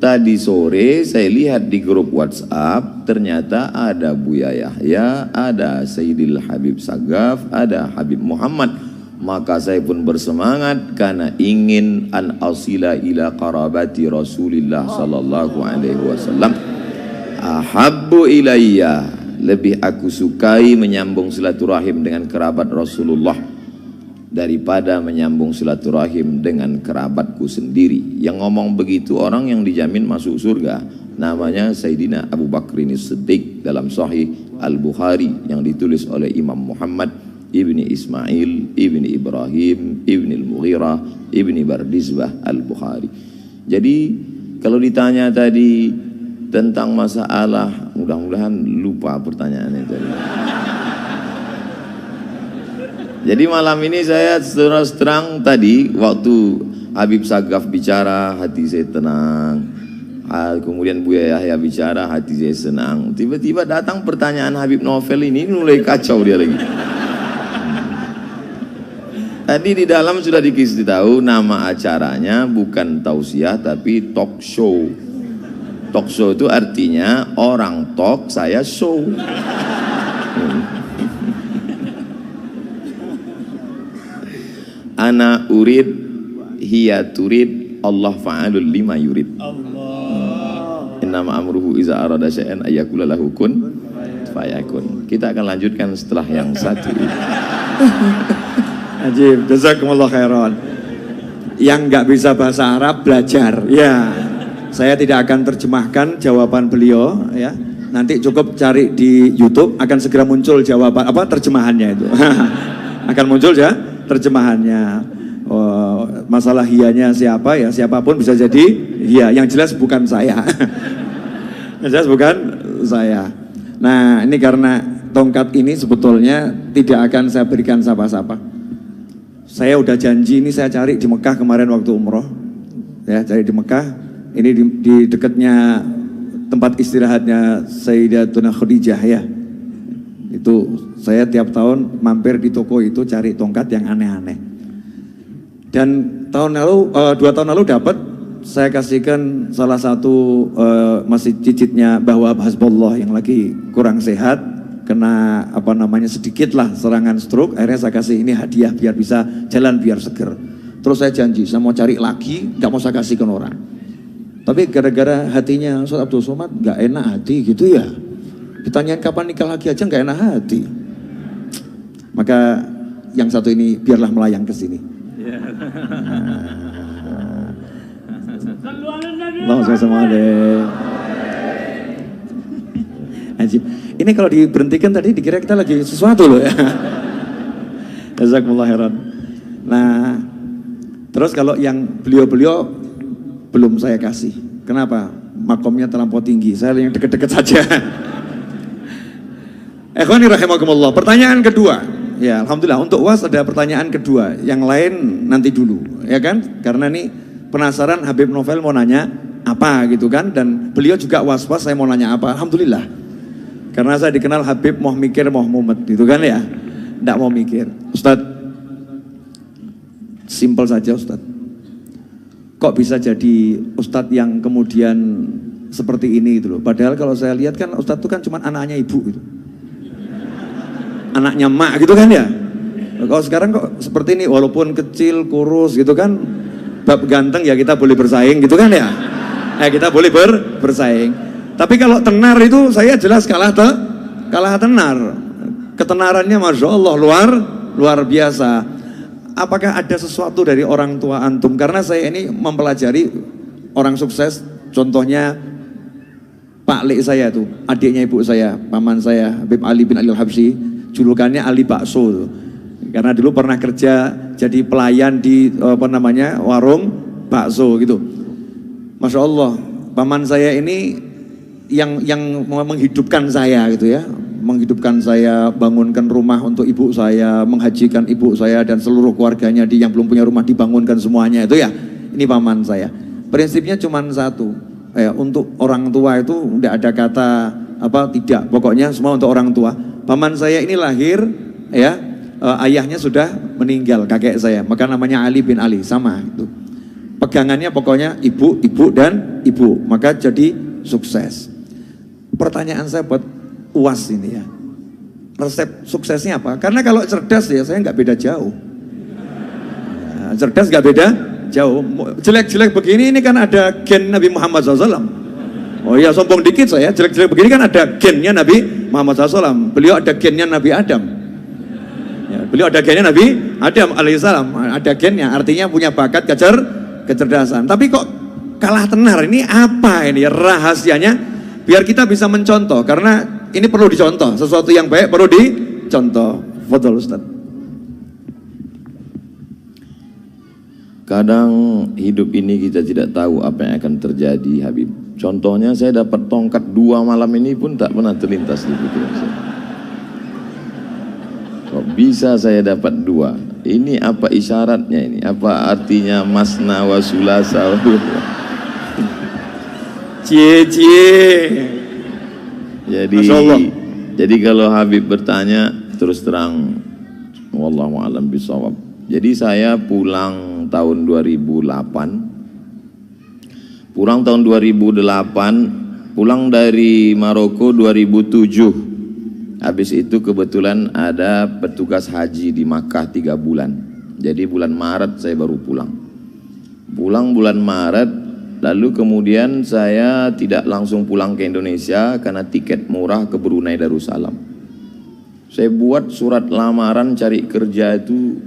Tadi sore saya lihat di grup WhatsApp, ternyata ada Buya Yahya, ada Sayyidil Habib Saggaf, ada Habib Muhammad. Maka saya pun bersemangat karena ingin an asila ila qarabati Rasulillah sallallahu alaihi wasallam. Ahabbu ilayya, lebih aku sukai menyambung silaturahim dengan kerabat Rasulullah daripada menyambung silaturahim dengan kerabatku sendiri. Yang ngomong begitu orang yang dijamin masuk surga. Namanya Sayyidina Abu Bakrin As-Siddiq dalam Sahih Al-Bukhari yang ditulis oleh Imam Muhammad ibni Ismail, ibni Ibrahim, ibni Al-Mughirah, ibni Bardizbah Al-Bukhari. Jadi kalau ditanya tadi tentang masalah, mudah-mudahan lupa pertanyaannya tadi. Jadi malam ini saya terus terang tadi waktu Habib Saggaf bicara hati saya tenang. Kemudian Buya Yahya bicara hati saya senang. Tiba-tiba datang pertanyaan Habib Naufal ini mulai kacau dia lagi. Tadi di dalam sudah dikasih tahu nama acaranya bukan tausiah tapi talk show. Talk show itu artinya orang talk, saya show. Ana urid hiya turid Allah fa'alul lima yurid. Innama amruhu iza arada syai'an ayyakula lahu kun fayakun. Kita akan lanjutkan setelah yang satu ini. Ajib, jazakumullah khairan. Yang nggak bisa bahasa Arab belajar, ya. Saya tidak akan terjemahkan jawaban beliau, ya. Nanti cukup cari di YouTube, akan segera muncul jawaban terjemahannya itu. Akan muncul ya terjemahannya. Masalah hiyanya siapa ya, siapapun bisa jadi hiya. Yang jelas bukan saya. Yang jelas bukan saya. Nah, ini karena tongkat ini sebetulnya tidak akan saya berikan siapa-siapa. Saya udah janji ini saya cari di Mekah kemarin waktu umroh. Ya, cari di Mekah. Ini di dekatnya tempat istirahatnya Sayyidatuna Khadijah ya. Itu saya tiap tahun mampir di toko itu cari tongkat yang aneh-aneh. Dan tahun lalu 2 tahun lalu dapat saya kasihkan salah satu masih cicitnya bahwa Hasbullah yang lagi kurang sehat, kena sedikit lah serangan stroke. Akhirnya saya kasih ini hadiah biar bisa jalan, biar seger. Terus saya janji saya mau cari lagi, nggak mau saya kasihkan orang. Tapi gara-gara hatinya Ustaz Abdul Somad nggak enak hati gitu ya, ditanyain kapan nikah lagi aja nggak enak hati. Maka yang satu ini biarlah melayang ke sini. Ini kalau diberhentikan tadi dikira kita lagi sesuatu loh ya. Jazakumullah khairan. Nah, terus kalau yang beliau-beliau belum saya kasih. Kenapa? Makomnya terlampau tinggi. Saya yang deket-deket saja. Ikhwani rahimakumullah. Pertanyaan kedua. Ya, alhamdulillah untuk UAS ada pertanyaan kedua. Yang lain nanti dulu, ya kan? Karena nih penasaran Habib Novel mau nanya apa gitu kan, dan beliau juga was-was saya mau nanya apa. Alhamdulillah. Karena saya dikenal Habib mau mikir mau mumet gitu kan ya. Enggak mau mikir. Ustadz, simpel saja Ustadz. Kok bisa jadi Ustadz yang kemudian seperti ini gitu loh. Padahal kalau saya lihat kan Ustadz itu kan cuma anaknya ibu gitu. Anaknya mak gitu kan ya. Kalau sekarang kok seperti ini, walaupun kecil, kurus gitu kan, bab ganteng ya kita boleh bersaing gitu kan ya. Kita boleh bersaing. Tapi kalau tenar itu saya jelas kalah tenar. Ketenarannya Masya Allah luar biasa. Apakah ada sesuatu dari orang tua antum? Karena saya ini mempelajari orang sukses, contohnya Pak Lek saya tuh, adiknya ibu saya, paman saya, Habib Ali bin Ali Al-Habsyi. Julukannya Ali Bakso, karena dulu pernah kerja jadi pelayan di warung bakso gitu. Masya Allah, paman saya ini yang menghidupkan saya gitu ya, menghidupkan saya, bangunkan rumah untuk ibu saya, menghajikan ibu saya dan seluruh keluarganya yang belum punya rumah dibangunkan semuanya itu ya. Ini paman saya. Prinsipnya cuma satu, untuk orang tua itu tidak ada kata tidak, pokoknya semua untuk orang tua. Paman saya ini lahir ya, ayahnya sudah meninggal, kakek saya, maka namanya Ali bin Ali, sama itu. Pegangannya pokoknya ibu, dan ibu, maka jadi sukses. Pertanyaan saya buat UAS ini ya, resep suksesnya apa? Karena kalau cerdas ya saya nggak beda jauh. Nah, cerdas nggak beda jauh. Jelek-jelek begini ini kan ada gen Nabi Muhammad SAW. Oh iya, sombong dikit saya, jelek-jelek begini kan ada gennya Nabi Muhammad SAW. Beliau ada gennya Nabi Adam. Ya, beliau ada gennya Nabi Adam alaihissalam, ada gennya, artinya punya bakat kecerdasan. Tapi kok kalah tenar, ini apa ini rahasianya? Biar kita bisa mencontoh, karena ini perlu dicontoh, sesuatu yang baik perlu dicontoh. Fadhol Ustaz. Kadang hidup ini kita tidak tahu apa yang akan terjadi, Habib. Contohnya saya dapat tongkat 2 malam ini pun tak pernah terlintas di pikiran saya. Kok bisa saya dapat 2? Ini apa isyaratnya ini? Apa artinya masna wa sulasa? Jadi kalau Habib bertanya terus terang, wallahu a'lam bishawab. Jadi saya pulang tahun 2008. Pulang tahun 2008, pulang dari Maroko 2007. Habis itu kebetulan ada petugas haji di Makkah 3 bulan. Jadi bulan Maret saya baru pulang. Pulang bulan Maret, lalu kemudian saya tidak langsung pulang ke Indonesia karena tiket murah ke Brunei Darussalam. Saya buat surat lamaran cari kerja itu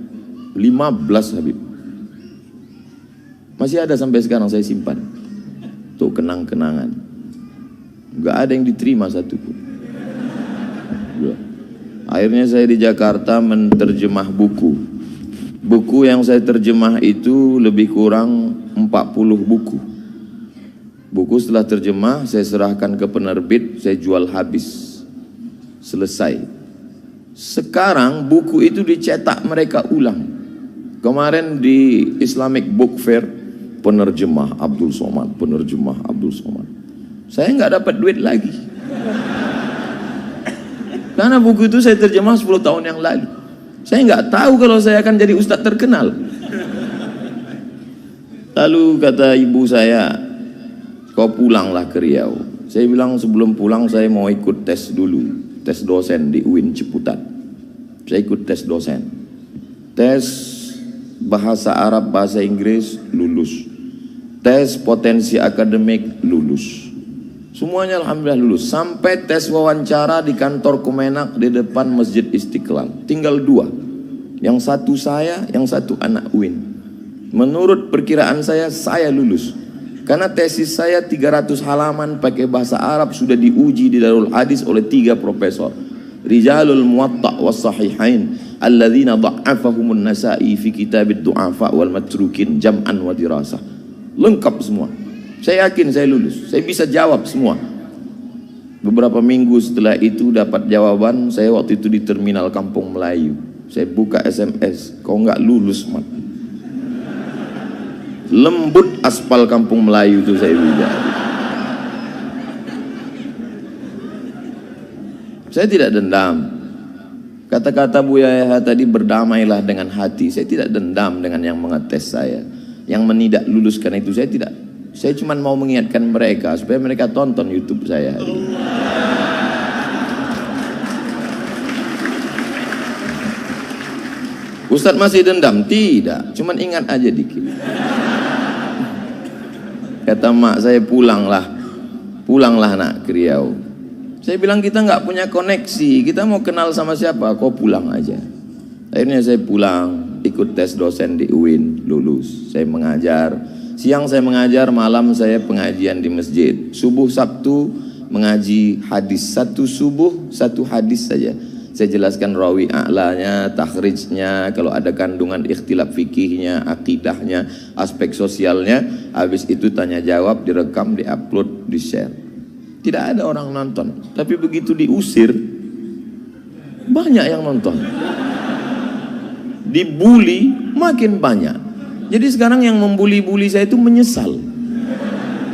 15, Habib. Masih ada sampai sekarang saya simpan. Untuk kenang-kenangan. Gak ada yang diterima satupun. Akhirnya saya di Jakarta menerjemah buku. Buku yang saya terjemah itu lebih kurang 40 buku. Buku setelah terjemah saya serahkan ke penerbit, saya jual habis. Selesai. Sekarang buku itu dicetak mereka ulang. Kemarin di Islamic Book Fair, penerjemah Abdul Somad, penerjemah Abdul Somad. Saya nggak dapat duit lagi. Karena buku itu saya terjemah 10 tahun yang lalu. Saya nggak tahu kalau saya akan jadi ustadz terkenal. Lalu kata ibu saya, kau pulanglah ke Riau. Saya bilang sebelum pulang saya mau ikut tes dulu, tes dosen di UIN Ciputat. Saya ikut tes dosen, tes bahasa Arab, bahasa Inggris, lulus. Tes potensi akademik, lulus. Semuanya alhamdulillah lulus. Sampai tes wawancara di kantor Kemenak di depan Masjid Istiqlal. Tinggal 2. Yang satu saya, yang satu anak UIN. Menurut perkiraan saya lulus. Karena tesis saya 300 halaman pakai bahasa Arab sudah diuji di Darul Hadis oleh 3 profesor. Rijalul Muwatta' was Sahihain alladzina dha'afahumun Nasa'i fi kitabid du'afa wal matrukin jam'an wa dirasah. Lengkap semua. Saya yakin saya lulus. Saya bisa jawab semua. Beberapa minggu setelah itu dapat jawaban. Saya waktu itu di terminal Kampung Melayu. Saya buka SMS, kau nggak lulus, Mat. Lembut aspal Kampung Melayu itu saya bilang. Saya tidak dendam. Kata-kata Bu Yahya tadi, berdamailah dengan hati. Saya tidak dendam dengan yang mengetes saya, yang menidak lulus karena itu. Saya tidak. Saya cuma mau mengingatkan mereka supaya mereka tonton YouTube saya hari ini. Ustadz masih dendam? Tidak, cuma ingat aja dikit. Kata mak saya, pulanglah nak ke Riau. Saya bilang kita nggak punya koneksi, kita mau kenal sama siapa? Kau pulang aja. Akhirnya saya pulang, ikut tes dosen di UIN, lulus. Saya mengajar, siang saya mengajar, malam saya pengajian di masjid. Subuh Sabtu mengaji hadis, 1 subuh 1 hadis saja. Saya jelaskan rawi a'lanya, takhrijnya, kalau ada kandungan ikhtilaf fikihnya, akidahnya, aspek sosialnya. Habis itu tanya jawab, direkam, diupload, di-share. Tidak ada orang nonton. Tapi begitu diusir, banyak yang nonton. Dibully, makin banyak. Jadi sekarang yang membuli-buli saya itu menyesal.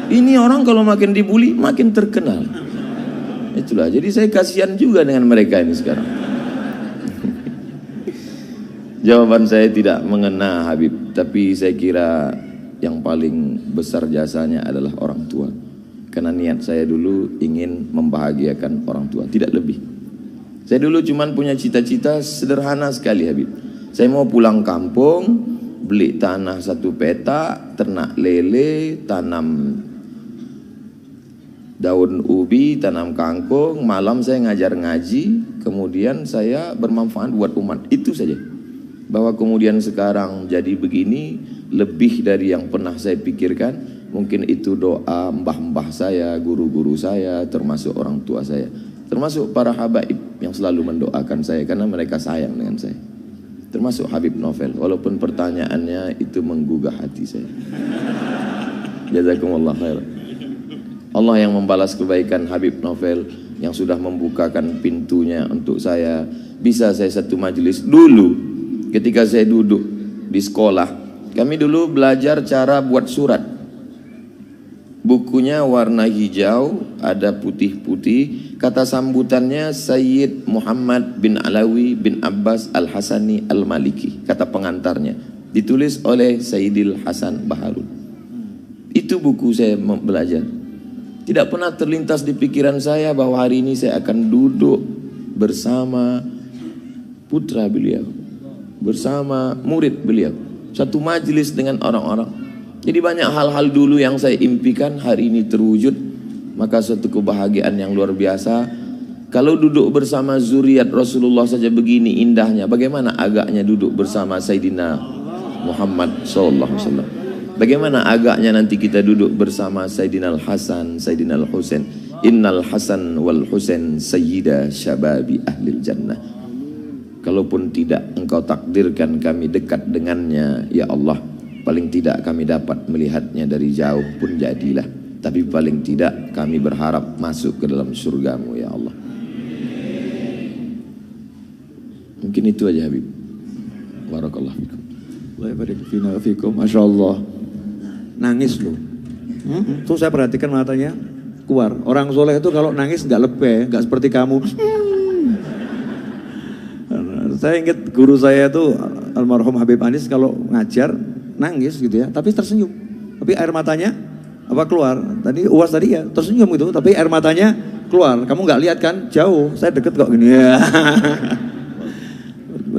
Ini orang kalau makin dibully, makin terkenal. Itulah, jadi saya kasihan juga dengan mereka ini sekarang. Jawaban saya tidak mengena Habib, tapi saya kira yang paling besar jasanya adalah orang tua. Karena niat saya dulu ingin membahagiakan orang tua, tidak lebih. Saya dulu cuman punya cita-cita sederhana sekali Habib. Saya mau pulang kampung, beli tanah 1 petak, ternak lele, tanam daun ubi, tanam kangkung, malam saya ngajar ngaji, kemudian saya bermanfaat buat umat. Itu saja. Bahwa kemudian sekarang jadi begini, lebih dari yang pernah saya pikirkan. Mungkin itu doa mbah-mbah saya, guru-guru saya, termasuk orang tua saya, termasuk para habaib yang selalu mendoakan saya karena mereka sayang dengan saya. Termasuk Habib Novel, walaupun pertanyaannya itu menggugah hati saya. Jazakumullah khair. Allah yang membalas kebaikan Habib Novel yang sudah membukakan pintunya untuk saya. Bisa saya satu majelis dulu ketika saya duduk di sekolah. Kami dulu belajar cara buat surat. Bukunya warna hijau, ada putih-putih. Kata sambutannya Sayyid Muhammad bin Alawi bin Abbas Al-Hasani Al-Maliki. Kata pengantarnya ditulis oleh Sayyidil Hasan Baharun. Itu buku saya belajar. Tidak pernah terlintas di pikiran saya bahwa hari ini saya akan duduk bersama putra beliau, bersama murid beliau, satu majelis dengan orang-orang. Jadi banyak hal-hal dulu yang saya impikan hari ini terwujud. Maka suatu kebahagiaan yang luar biasa. Kalau duduk bersama zuriat Rasulullah saja begini indahnya, bagaimana agaknya duduk bersama Sayyidina Muhammad SAW. Bagaimana agaknya nanti kita duduk bersama Sayyidina Al-Hasan, Sayyidina Al-Husain. Innal Hasan wal Husain sayyida syababi ahlil jannah. Kalaupun tidak engkau takdirkan kami dekat dengannya, ya Allah, paling tidak kami dapat melihatnya dari jauh pun jadilah. Tapi paling tidak kami berharap masuk ke dalam surgamu ya Allah. Mungkin itu aja Habib. Barakallah fikum. Allah barik fina fikum. Masya Allah. Nangis loh. Tuh saya perhatikan matanya keluar. Orang soleh itu kalau nangis nggak lebih, nggak seperti kamu. Saya ingat guru saya itu almarhum Habib Anis kalau ngajar nangis gitu ya, tapi tersenyum. tapi air matanya apa keluar? Tadi UAS tadi ya tersenyum gitu, tapi air matanya keluar. Kamu nggak lihat kan? Jauh, saya deket kok gini ya.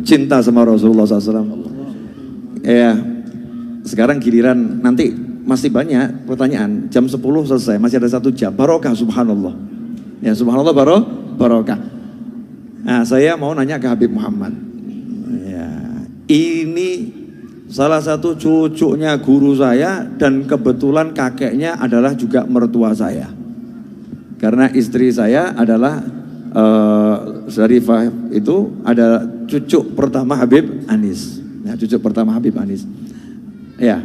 Cinta sama Rasulullah SAW. Ya, sekarang giliran nanti masih banyak pertanyaan. Jam 10 selesai, masih ada 1 jam. Barokah, subhanallah. Ya, subhanallah barokah. Nah, saya mau nanya ke Habib Muhammad. Ya, ini salah satu cucunya guru saya dan kebetulan kakeknya adalah juga mertua saya. Karena istri saya adalah Syarifah itu ada cucu pertama Habib Anis. Ya, cucu pertama Habib Anis. Ya.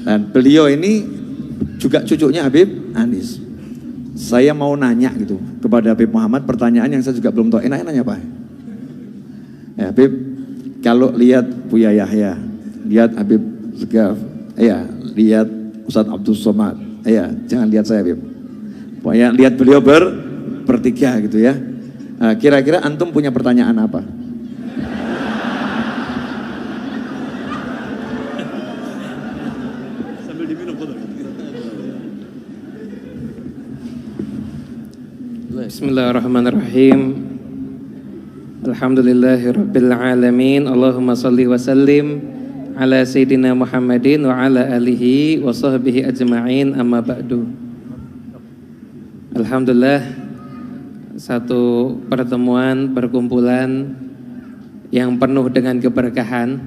Dan beliau ini juga cucunya Habib Anis. Saya mau nanya gitu kepada Habib Muhammad pertanyaan yang saya juga belum tahu. Enaknya nanya Pak. Ya, Habib, kalau lihat Buya Yahya, lihat Habib Segaf, ya, lihat Ustadz Abdul Somad, ya, jangan lihat saya Habib. Pokoknya lihat beliau bertiga gitu ya. Kira-kira antum punya pertanyaan apa? Bismillahirrahmanirrahim. Alhamdulillahirabbil alamin. Allahumma shalli wa sallim ala sayyidina Muhammadin wa ala alihi wa sahbihi ajma'in, amma ba'du. Alhamdulillah, satu pertemuan perkumpulan yang penuh dengan keberkahan.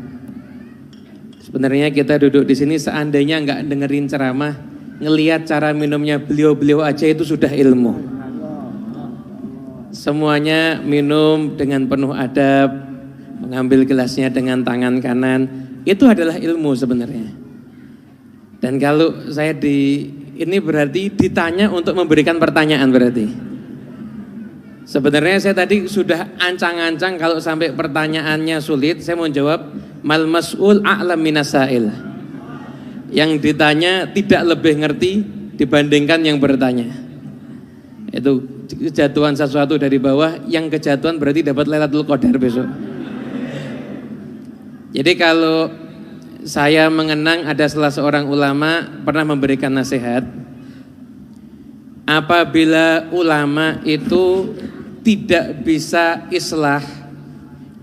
Sebenarnya kita duduk di sini seandainya nggak dengerin ceramah, ngelihat cara minumnya beliau-beliau aja itu sudah ilmu. Semuanya minum dengan penuh adab, mengambil gelasnya dengan tangan kanan, itu adalah ilmu sebenarnya. Dan kalau saya ini berarti ditanya untuk memberikan pertanyaan berarti. Sebenarnya saya tadi sudah ancang-ancang kalau sampai pertanyaannya sulit, saya mau jawab mal mas'ul a'lam minasail. Yang ditanya tidak lebih ngerti dibandingkan yang bertanya. Itu kejatuhan sesuatu dari bawah, yang kejatuhan berarti dapat Lailatul Qadar besok. Jadi kalau saya mengenang ada salah seorang ulama pernah memberikan nasihat, apabila ulama itu tidak bisa islah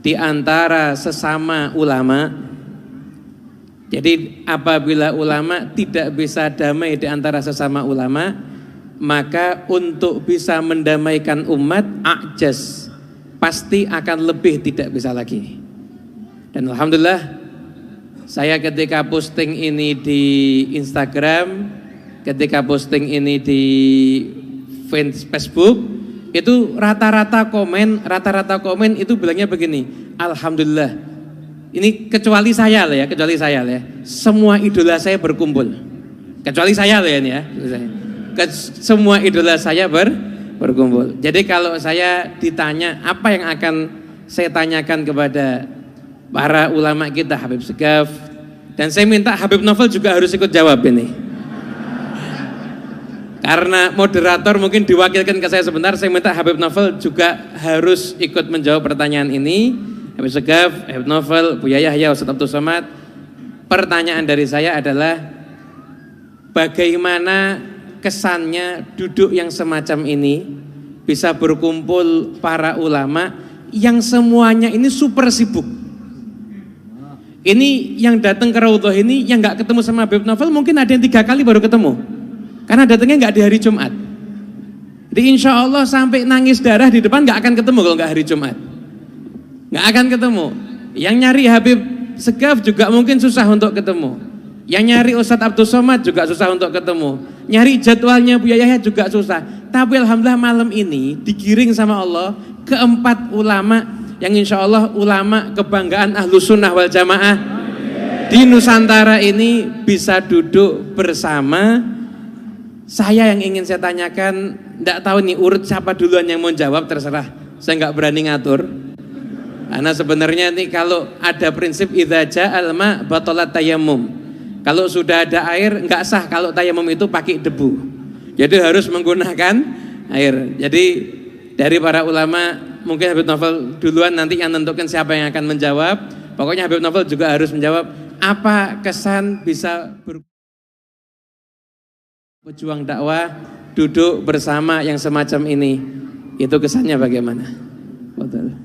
di antara sesama ulama, jadi apabila ulama tidak bisa damai di antara sesama ulama, maka untuk bisa mendamaikan umat ajaz, pasti akan lebih tidak bisa lagi. Dan alhamdulillah, saya ketika posting ini di Instagram, ketika posting ini di Facebook, itu rata-rata komen itu bilangnya begini, alhamdulillah, ini kecuali saya lah ya, semua idola saya berkumpul, kecuali saya lah ini ya, semua idola saya berkumpul. Jadi kalau saya ditanya apa yang akan saya tanyakan kepada para ulama kita, Habib Segaf, dan saya minta Habib Novel juga harus ikut jawab ini. Karena moderator mungkin diwakilkan ke saya sebentar, saya minta Habib Novel juga harus ikut menjawab pertanyaan ini. Habib Segaf, Habib Novel, Buya Yahya, Ustadz Abdul Somad. Pertanyaan dari saya adalah, bagaimana kesannya duduk yang semacam ini, bisa berkumpul para ulama yang semuanya ini super sibuk. Ini yang datang ke Raudhah ini, yang gak ketemu sama Habib Novel mungkin ada yang 3 kali baru ketemu, karena datangnya gak di hari Jumat. Jadi insya Allah sampai nangis darah di depan gak akan ketemu kalau gak hari Jumat, gak akan ketemu. Yang nyari Habib Segaf juga mungkin susah untuk ketemu, yang nyari Ustadz Abdul Somad juga susah untuk ketemu, nyari jadwalnya Buya Yahya juga susah. Tapi alhamdulillah malam ini digiring sama Allah ke 4 ulama yang insya Allah ulama kebanggaan Ahlus Sunnah wal Jamaah di Nusantara ini bisa duduk bersama. Saya yang ingin saya tanyakan, enggak tahu nih urut siapa duluan yang mau jawab, terserah, saya nggak berani ngatur. Karena sebenarnya nih kalau ada prinsip idza ja'al ma batalat tayammum, kalau sudah ada air nggak sah kalau tayamum itu pakai debu. Jadi harus menggunakan air. Jadi dari para ulama mungkin Habib Novel duluan nanti yang menentukan siapa yang akan menjawab. Pokoknya Habib Novel juga harus menjawab apa kesan bisa Pejuang dakwah duduk bersama yang semacam ini, itu kesannya bagaimana? Betul.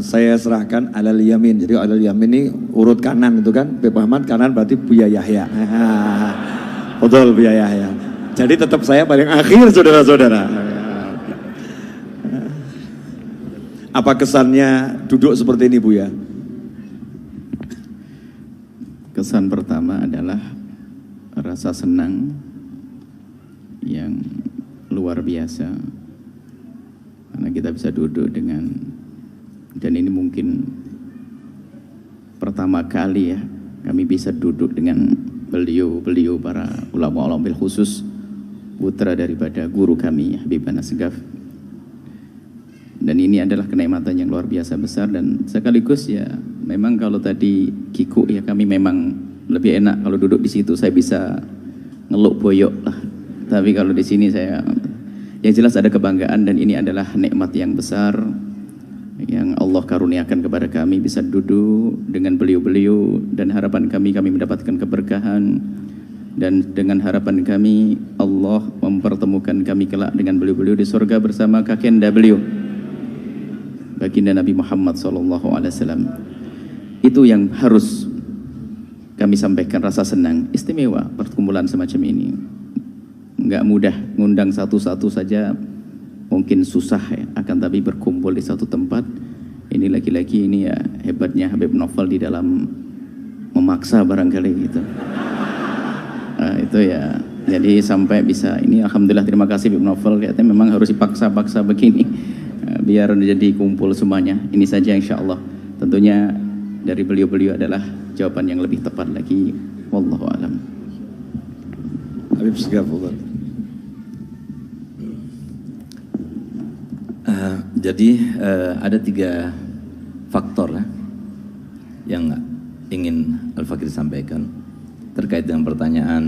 Saya serahkan alal yamin. Jadi alal yamin ini urut kanan itu kan, Beb Ahmad kanan berarti Buya Yahya. Betul, Buya Yahya. Jadi tetap saya paling akhir, saudara-saudara. Apa kesannya duduk seperti ini, Buya? Kesan pertama adalah rasa senang yang luar biasa karena kita bisa duduk dengan, dan ini mungkin pertama kali ya kami bisa duduk dengan beliau para ulama bil khusus putra daripada guru kami Habib Anas Segaf, dan ini adalah kenikmatan yang luar biasa besar. Dan sekaligus ya memang kalau tadi Kiku ya kami memang lebih enak kalau duduk di situ, saya bisa ngeluk boyok lah. Tapi kalau di sini saya, yang jelas ada kebanggaan, dan ini adalah nikmat yang besar yang Allah karuniakan kepada kami bisa duduk dengan beliau-beliau, dan harapan kami mendapatkan keberkahan, dan dengan harapan kami Allah mempertemukan kami kelak dengan beliau-beliau di surga bersama kakenda beliau baginda Nabi Muhammad SAW. Itu yang harus kami sampaikan, rasa senang istimewa perkumpulan semacam ini. Enggak mudah, ngundang satu-satu saja mungkin susah ya, akan tapi berkumpul di satu tempat ini lagi-lagi ini ya hebatnya Habib Novel di dalam memaksa barangkali gitu. Itu ya, jadi sampai bisa ini, alhamdulillah, terima kasih Habib Novel, katanya memang harus dipaksa-paksa begini biar jadi kumpul semuanya. Ini saja insya Allah, tentunya dari beliau-beliau adalah jawaban yang lebih tepat lagi. Wallahu a'lam. Habib Segaf. Jadi ada 3 faktor yang ingin Al-Fakir sampaikan terkait dengan pertanyaan,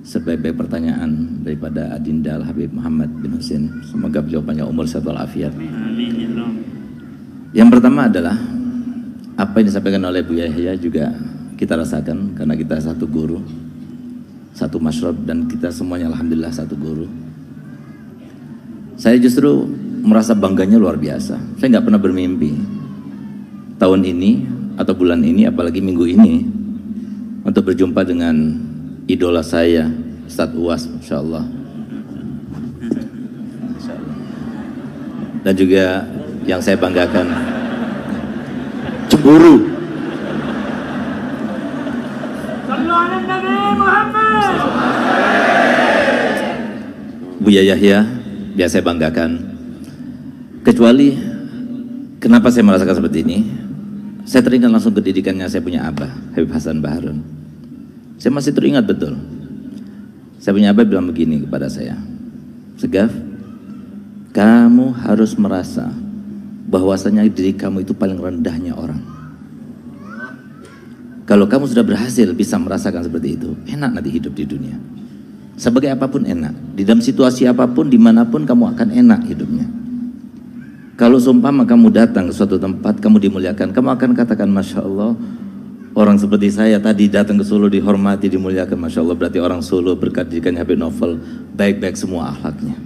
sebaik-baik pertanyaan daripada Adinda Al-Habib Muhammad bin Husin. Semoga jawabannya umur sehat walafiat. Yang pertama adalah apa yang disampaikan oleh Bu Yahya juga kita rasakan, karena kita satu guru, satu masyrab, dan kita semuanya alhamdulillah satu guru. Saya justru merasa bangganya luar biasa. Saya nggak pernah bermimpi tahun ini atau bulan ini, apalagi minggu ini, untuk berjumpa dengan idola saya, Ustadz Uwas, Masya Allah. Dan juga yang saya banggakan, cemburu. Buya Yahya, biasa saya banggakan. Kecuali kenapa saya merasakan seperti ini, saya teringat langsung ke didikannya saya punya abah, Habib Hasan Baharun. Saya masih teringat betul. Saya punya abah bilang begini kepada saya, Segaf, kamu harus merasa bahwasanya diri kamu itu paling rendahnya orang. Kalau kamu sudah berhasil bisa merasakan seperti itu, enak nanti hidup di dunia. Sebagai apapun enak, di dalam situasi apapun, dimanapun kamu akan enak hidupnya. Kalau seumpama kamu datang ke suatu tempat, kamu dimuliakan, kamu akan katakan Masya Allah, orang seperti saya tadi datang ke Solo dihormati, dimuliakan, Masya Allah, berarti orang Solo berkat didikannya Habib Novel baik-baik semua akhlaknya.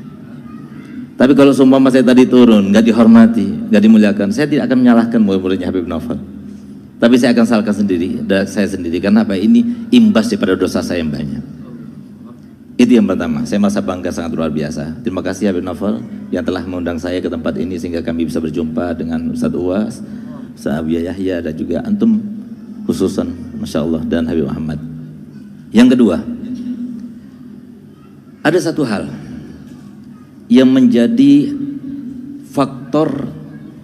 Tapi kalau seumpama saya tadi turun, gak dihormati, gak dimuliakan, saya tidak akan menyalahkan murid-muridnya Habib Novel, tapi saya akan salahkan sendiri, saya sendiri, karena apa? Ini imbas daripada dosa saya yang banyak. Itu yang pertama, saya merasa bangga sangat luar biasa. Terima kasih Habib Novel yang telah mengundang saya ke tempat ini sehingga kami bisa berjumpa dengan Ustadz Uwas, Ustadz Abu Yahya, dan juga antum khususan, Masya Allah, dan Habib Muhammad. Yang kedua, ada satu hal yang menjadi faktor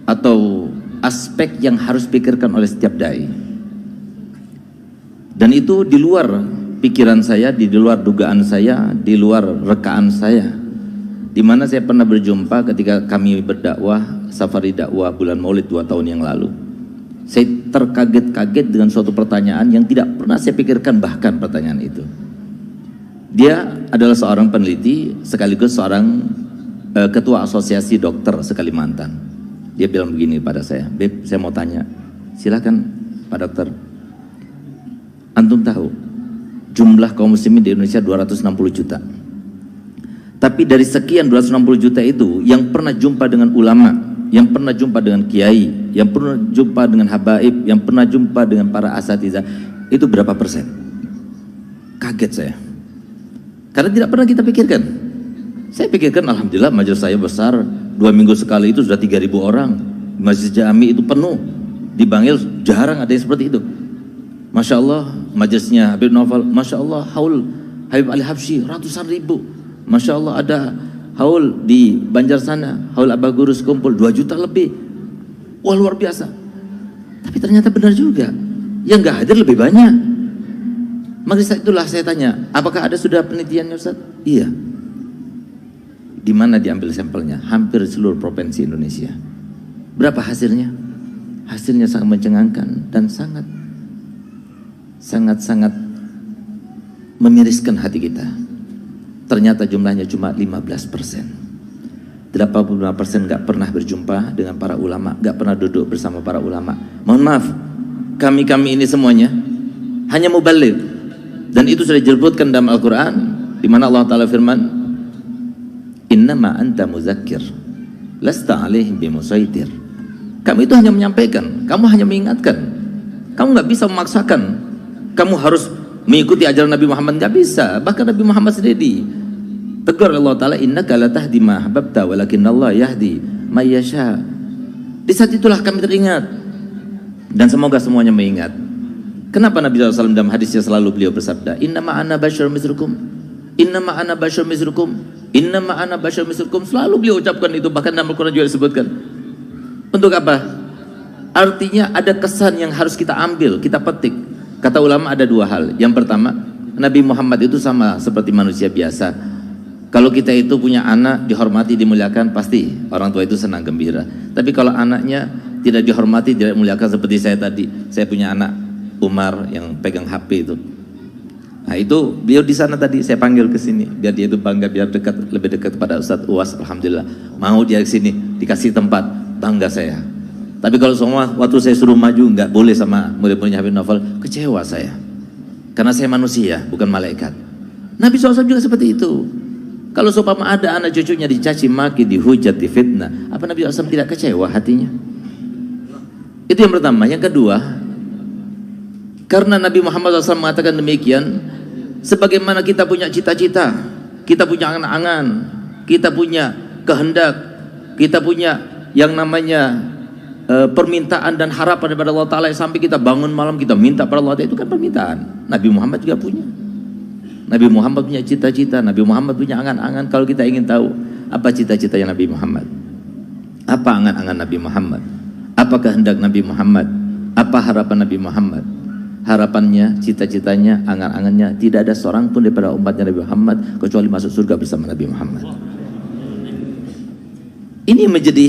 atau aspek yang harus dipikirkan oleh setiap dai, dan itu di luar pikiran saya, di luar dugaan saya, di luar rekaan saya, di mana saya pernah berjumpa ketika kami berdakwah safari dakwah bulan Maulid 2 tahun yang lalu. Saya terkaget-kaget dengan suatu pertanyaan yang tidak pernah saya pikirkan, bahkan pertanyaan itu. Dia adalah seorang peneliti sekaligus seorang ketua asosiasi dokter se-Kalimantan. Dia bilang begini pada saya, Beb, saya mau tanya, silakan Pak Dokter, antum tahu jumlah kaum muslimin di Indonesia 260 juta. Tapi dari sekian 260 juta itu, yang pernah jumpa dengan ulama, yang pernah jumpa dengan kiai, yang pernah jumpa dengan habaib, yang pernah jumpa dengan para asatidzah, itu berapa persen? Kaget saya. Karena tidak pernah kita pikirkan. Saya pikirkan alhamdulillah majelis saya besar, 2 minggu sekali itu sudah 3.000 orang. Masjid Jami itu penuh. Di Bangil jarang ada yang seperti itu. Masya Allah, majelisnya Habib Naufal, Masya Allah, haul Habib Ali Habsyi ratusan ribu. Masya Allah, ada haul di Banjar sana, haul Abah Gurus kumpul 2 juta lebih. Wah, luar biasa. Tapi ternyata benar juga, yang nggak hadir lebih banyak. Maka itulah saya tanya, apakah ada sudah penelitiannya Ustaz? Iya. Di mana diambil sampelnya? Hampir seluruh provinsi Indonesia. Berapa hasilnya? Hasilnya sangat mencengangkan dan sangat memiriskan hati kita. Ternyata jumlahnya cuma 15%. 85% nggak pernah berjumpa dengan para ulama, nggak pernah duduk bersama para ulama. Mohon maaf, kami ini semuanya hanya mubaligh, dan itu sudah disebutkan dalam Al-Quran, di mana Allah Taala firman, Innama anta muzakkir, lasta alaihim bimusaitir. Kamu itu hanya menyampaikan, kamu hanya mengingatkan, kamu nggak bisa memaksakan, kamu harus mengikuti ajaran Nabi Muhammad, nggak bisa. Bahkan Nabi Muhammad sendiri tegur Allah Ta'ala, innaka la tahdi ma ahbabta walakinnallaha yahdi may yasha. Di saat itulah kami teringat, dan semoga semuanya mengingat. Kenapa Nabi SAW dalam hadisnya selalu beliau bersabda, innama ana basyar misrukum, innama ana basyar misrukum, innama ana basyar misrukum. Selalu beliau ucapkan itu, bahkan dalam Al-Quran juga disebutkan. Untuk apa? Artinya ada kesan yang harus kita ambil, kita petik. Kata ulama ada 2 hal. Yang pertama, Nabi Muhammad itu sama seperti manusia biasa. Kalau kita itu punya anak, dihormati, dimuliakan, pasti orang tua itu senang gembira. Tapi kalau anaknya tidak dihormati, tidak dimuliakan, seperti saya tadi, saya punya anak Umar yang pegang HP itu. Nah itu beliau di sana tadi, saya panggil ke sini biar dia itu bangga, biar dekat, lebih dekat kepada Ustadz Uwas. Alhamdulillah, mau dia ke sini, dikasih tempat, bangga saya. Tapi kalau semua waktu saya suruh maju nggak boleh sama murid-muridnya Habib Naufal, kecewa saya. Karena saya manusia, bukan malaikat. Nabi SAW juga seperti itu. Kalau seumpama ada anak cucunya dicaci maki, dihujat, difitnah, apa Nabi SAW tidak kecewa hatinya? Itu yang pertama. Yang kedua, karena Nabi Muhammad SAW mengatakan demikian, sebagaimana kita punya cita-cita, kita punya angan-angan, kita punya kehendak, kita punya yang namanya permintaan dan harapan daripada Allah Ta'ala, sampai kita bangun malam kita minta pada Allah Ta'ala, itu kan permintaan. Nabi Muhammad juga punya. Nabi Muhammad punya cita-cita, Nabi Muhammad punya angan-angan. Kalau kita ingin tahu apa cita-citanya Nabi Muhammad, apa angan-angan Nabi Muhammad, apa kehendak Nabi Muhammad, apa harapan Nabi Muhammad, harapannya, cita-citanya, angan-angannya, tidak ada seorang pun daripada umatnya Nabi Muhammad kecuali masuk surga bersama Nabi Muhammad. Ini menjadi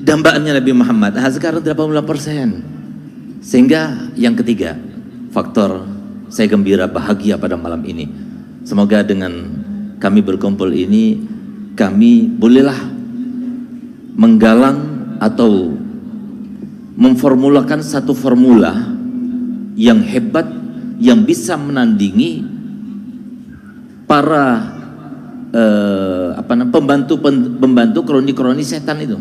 dambaannya Nabi Muhammad. Nah, sekarang 80%. Sehingga yang ketiga, faktor saya gembira, bahagia pada malam ini. Semoga dengan kami berkumpul ini, kami bolehlah menggalang atau memformulakan satu formula yang hebat, yang bisa menandingi para pembantu kroni-kroni setan itu.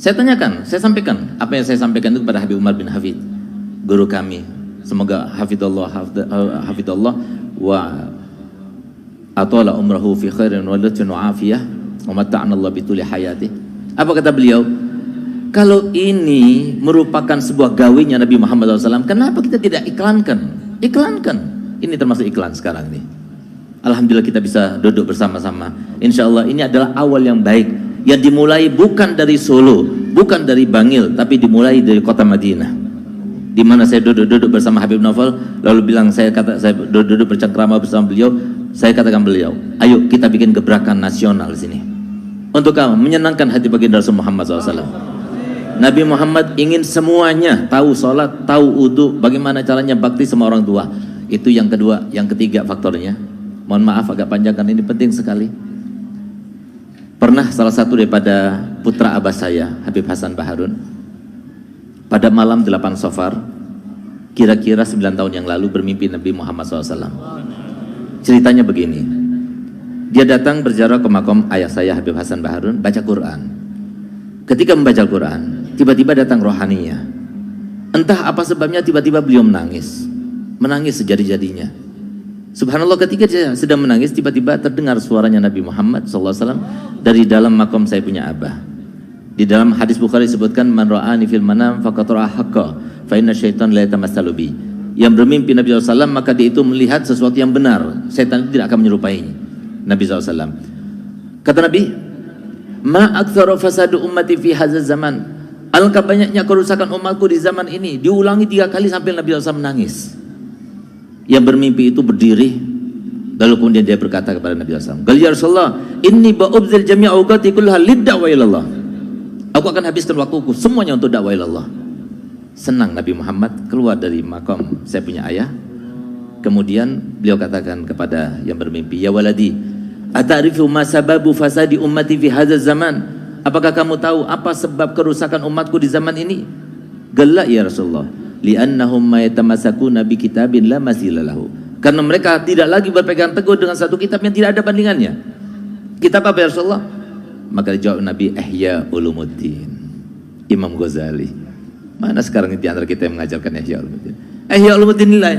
Saya tanyakan, saya sampaikan apa yang saya sampaikan itu kepada Habib Umar bin Hafid, guru kami. Semoga hafidallah wa atala umrahu fi khairin wa latin wa afiyah wa mata'ana Allah bituli hayati. Apa kata beliau? Kalau ini merupakan sebuah gawinya Nabi Muhammad SAW, kenapa kita tidak iklankan? Iklankan. Ini termasuk iklan sekarang nih. Alhamdulillah kita bisa duduk bersama-sama. Insya Allah ini adalah awal yang baik, yang dimulai bukan dari Solo, bukan dari Bangil, tapi dimulai dari kota Madinah, di mana saya duduk bersama Habib Naufal, lalu bilang, saya duduk bercengkrama bersama beliau, saya katakan beliau, ayo kita bikin gebrakan nasional di sini. Untuk kamu menyenangkan hati baginda Rasul Muhammad SAW. Nabi Muhammad ingin semuanya tahu sholat, tahu wudu, bagaimana caranya bakti sama orang tua. Itu yang kedua. Yang ketiga faktornya, mohon maaf agak panjang karena ini penting sekali. Pernah salah satu daripada putra abah saya, Habib Hasan Baharun, pada malam 8 Safar, kira-kira 9 tahun yang lalu bermimpi Nabi Muhammad SAW. Ceritanya begini, dia datang berziarah ke makam ayah saya Habib Hasan Baharun, baca Quran. Ketika membaca Quran, tiba-tiba datang rohaninya. Entah apa sebabnya tiba-tiba beliau menangis sejadi-jadinya. Subhanallah, ketika dia sedang menangis, tiba-tiba terdengar suaranya Nabi Muhammad SAW dari dalam makam saya punya abah. Di dalam hadis Bukhari disebutkan, man ra'ani fil manam faqad ra'a haqqa fa inna syaitan la yatamassalu bi. Yang bermimpi Nabi SAW, maka dia itu melihat sesuatu yang benar. Setan tidak akan menyerupainya. Nabi SAW. Kata Nabi, ma aktsara fasadu ummati fi hadzal zaman. Alangkah banyaknya kerusakan umatku di zaman ini. Diulangi 3 kali sampai Nabi SAW menangis. Yang bermimpi itu berdiri, lalu kemudian dia berkata kepada Nabi SAW, "Qal ya Rasulullah, inni ba'ubdzil jami'a awqati kullaha lid-da'wa ilallah." Aku akan habiskan waktuku semuanya untuk dakwah ilallah. Senang Nabi Muhammad keluar dari makam saya punya ayah. Kemudian beliau katakan kepada yang bermimpi, "Ya waladi, ata'rifu ma sababu fasadi ummati fi hadzal zaman?" Apakah kamu tahu apa sebab kerusakan umatku di zaman ini? Gala ya Rasulullah, li'annahum ma yatamassakuna bi kitabin la masila lahu. Karena mereka tidak lagi berpegang teguh dengan satu kitab yang tidak ada bandingannya. Kitab apa ya Rasulullah? Maka dijawab Nabi, Ihya Ulumuddin, Imam Ghazali. Mana sekarang di antara kita yang mengajarkan Ihya Ulumuddin? Ihya Ulumuddin inilah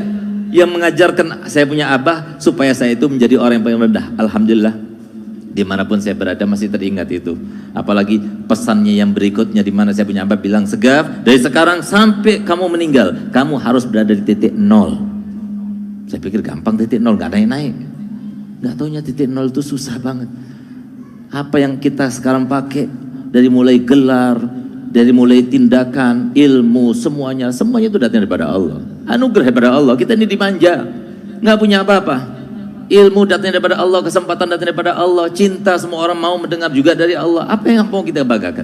yang mengajarkan saya punya abah supaya saya itu menjadi orang yang paling rendah. Alhamdulillah, dimanapun saya berada masih teringat itu. Apalagi pesannya yang berikutnya, di mana saya punya abah bilang, Segaf, dari sekarang sampai kamu meninggal, kamu harus berada di titik 0. Saya pikir gampang titik 0, gak naik-naik. Gak taunya titik 0 itu susah banget. Apa yang kita sekarang pakai, dari mulai gelar, dari mulai tindakan, ilmu, semuanya itu datang daripada Allah. Anugerah daripada Allah. Kita ini dimanja, gak punya apa-apa. Ilmu datang daripada Allah, kesempatan datang daripada Allah, cinta semua orang mau mendengar juga dari Allah. Apa yang mau kita banggakan?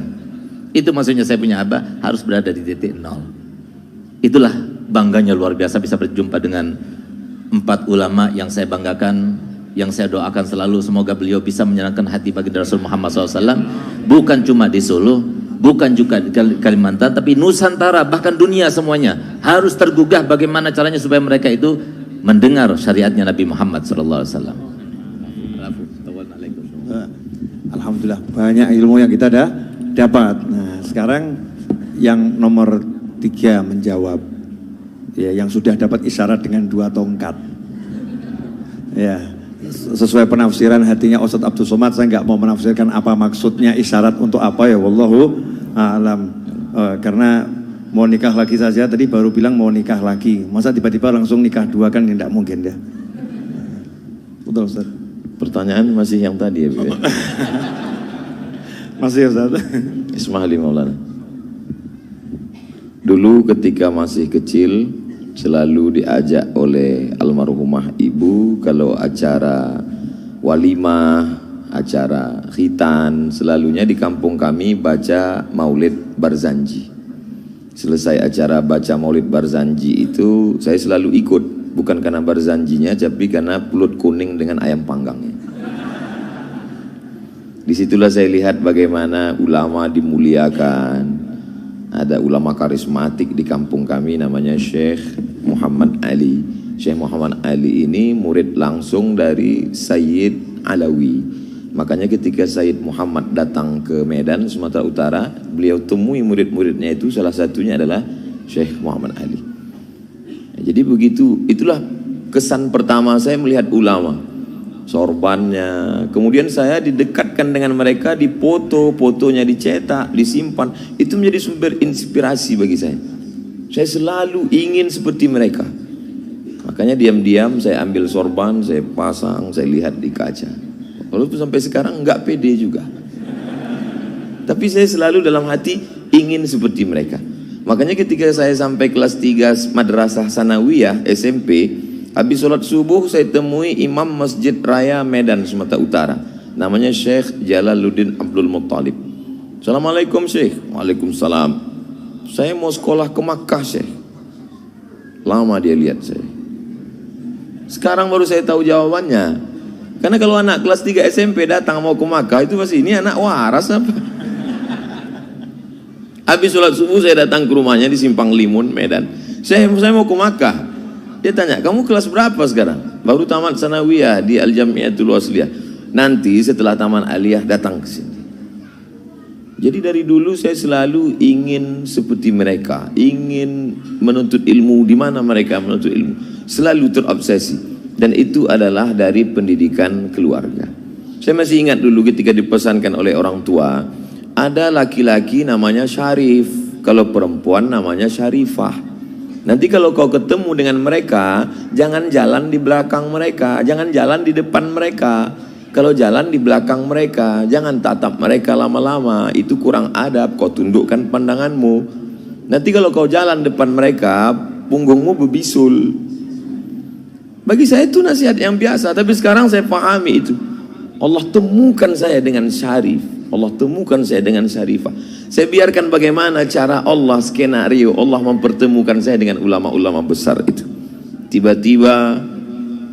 Itu maksudnya saya punya abah harus berada di titik 0. Itulah bangganya luar biasa bisa berjumpa dengan 4 ulama yang saya banggakan, yang saya doakan selalu semoga beliau bisa menyenangkan hati baginda Rasul Muhammad SAW. Bukan cuma di Solo, bukan juga di Kalimantan, tapi Nusantara, bahkan dunia semuanya harus tergugah bagaimana caranya supaya mereka itu mendengar syariatnya Nabi Muhammad SAW. Alhamdulillah banyak ilmu yang kita dapat. Nah sekarang yang nomor 3 menjawab, ya, yang sudah dapat isyarat dengan 2 tongkat. Ya, sesuai penafsiran hatinya Ustadz Abdul Somad, saya nggak mau menafsirkan apa maksudnya isyarat untuk apa ya, wallahu a'lam. Karena mau nikah lagi saja, tadi baru bilang mau nikah lagi, masa tiba-tiba langsung nikah 2 kan tidak mungkin ya. Betul Ustaz. Pertanyaan masih yang tadi ya, Bu? Masih Ustaz. Ismaili Maulana. Dulu ketika masih kecil selalu diajak oleh almarhumah ibu kalau acara walimah, acara khitan, selalunya di kampung kami baca Maulid Barzanji. Selesai acara baca Maulid Barzanji itu saya selalu ikut, bukan karena Barzanjinya tapi karena pulut kuning dengan ayam panggangnya. Disitulah saya lihat bagaimana ulama dimuliakan. Ada ulama karismatik di kampung kami namanya Syekh Muhammad Ali. Syekh Muhammad Ali ini murid langsung dari Sayyid Alawi. Makanya ketika Sayyid Muhammad datang ke Medan, Sumatera Utara, beliau temui murid-muridnya itu, salah satunya adalah Syekh Muhammad Ali. Jadi begitu, itulah kesan pertama saya melihat ulama, sorbannya. Kemudian saya didekatkan dengan mereka, dipoto, fotonya dicetak, disimpan. Itu menjadi sumber inspirasi bagi saya. Saya selalu ingin seperti mereka. Makanya diam-diam saya ambil sorban, saya pasang, saya lihat di kaca. Walaupun sampai sekarang nggak pede juga. Tapi saya selalu dalam hati ingin seperti mereka. Makanya ketika saya sampai kelas 3 Madrasah Sanawiyah SMP, habis sholat subuh saya temui Imam Masjid Raya Medan Sumatera Utara. Namanya Syekh Jalaluddin Abdul Muttalib. Assalamualaikum Syekh. Waalaikumsalam. Saya mau sekolah ke Makkah Syekh. Lama dia lihat saya. Sekarang baru saya tahu jawabannya. Karena kalau anak kelas 3 SMP datang mau ke Makkah itu pasti ini anak waras apa? Habis sholat subuh saya datang ke rumahnya di Simpang Limun, Medan. Saya mau ke Makkah. Dia tanya, kamu kelas berapa sekarang? Baru tamat sanawiyah di Al-Jamiatul Wasliyah. Nanti setelah taman aliyah datang ke sini. Jadi dari dulu saya selalu ingin seperti mereka, ingin menuntut ilmu di mana mereka menuntut ilmu. Selalu terobsesi, dan itu adalah dari pendidikan keluarga. Saya masih ingat dulu ketika dipesankan oleh orang tua, ada laki-laki namanya Syarif, kalau perempuan namanya Syarifah. Nanti kalau kau ketemu dengan mereka, jangan jalan di belakang mereka, jangan jalan di depan mereka. Kalau jalan di belakang mereka, jangan tatap mereka lama-lama, itu kurang adab, kau tundukkan pandanganmu. Nanti kalau kau jalan depan mereka, punggungmu berbisul. Bagi saya itu nasihat yang biasa, tapi sekarang saya pahami itu. Allah temukan saya dengan Syarif, Allah temukan saya dengan Syarifah. Saya biarkan bagaimana cara Allah, skenario Allah mempertemukan saya dengan ulama-ulama besar itu. Tiba-tiba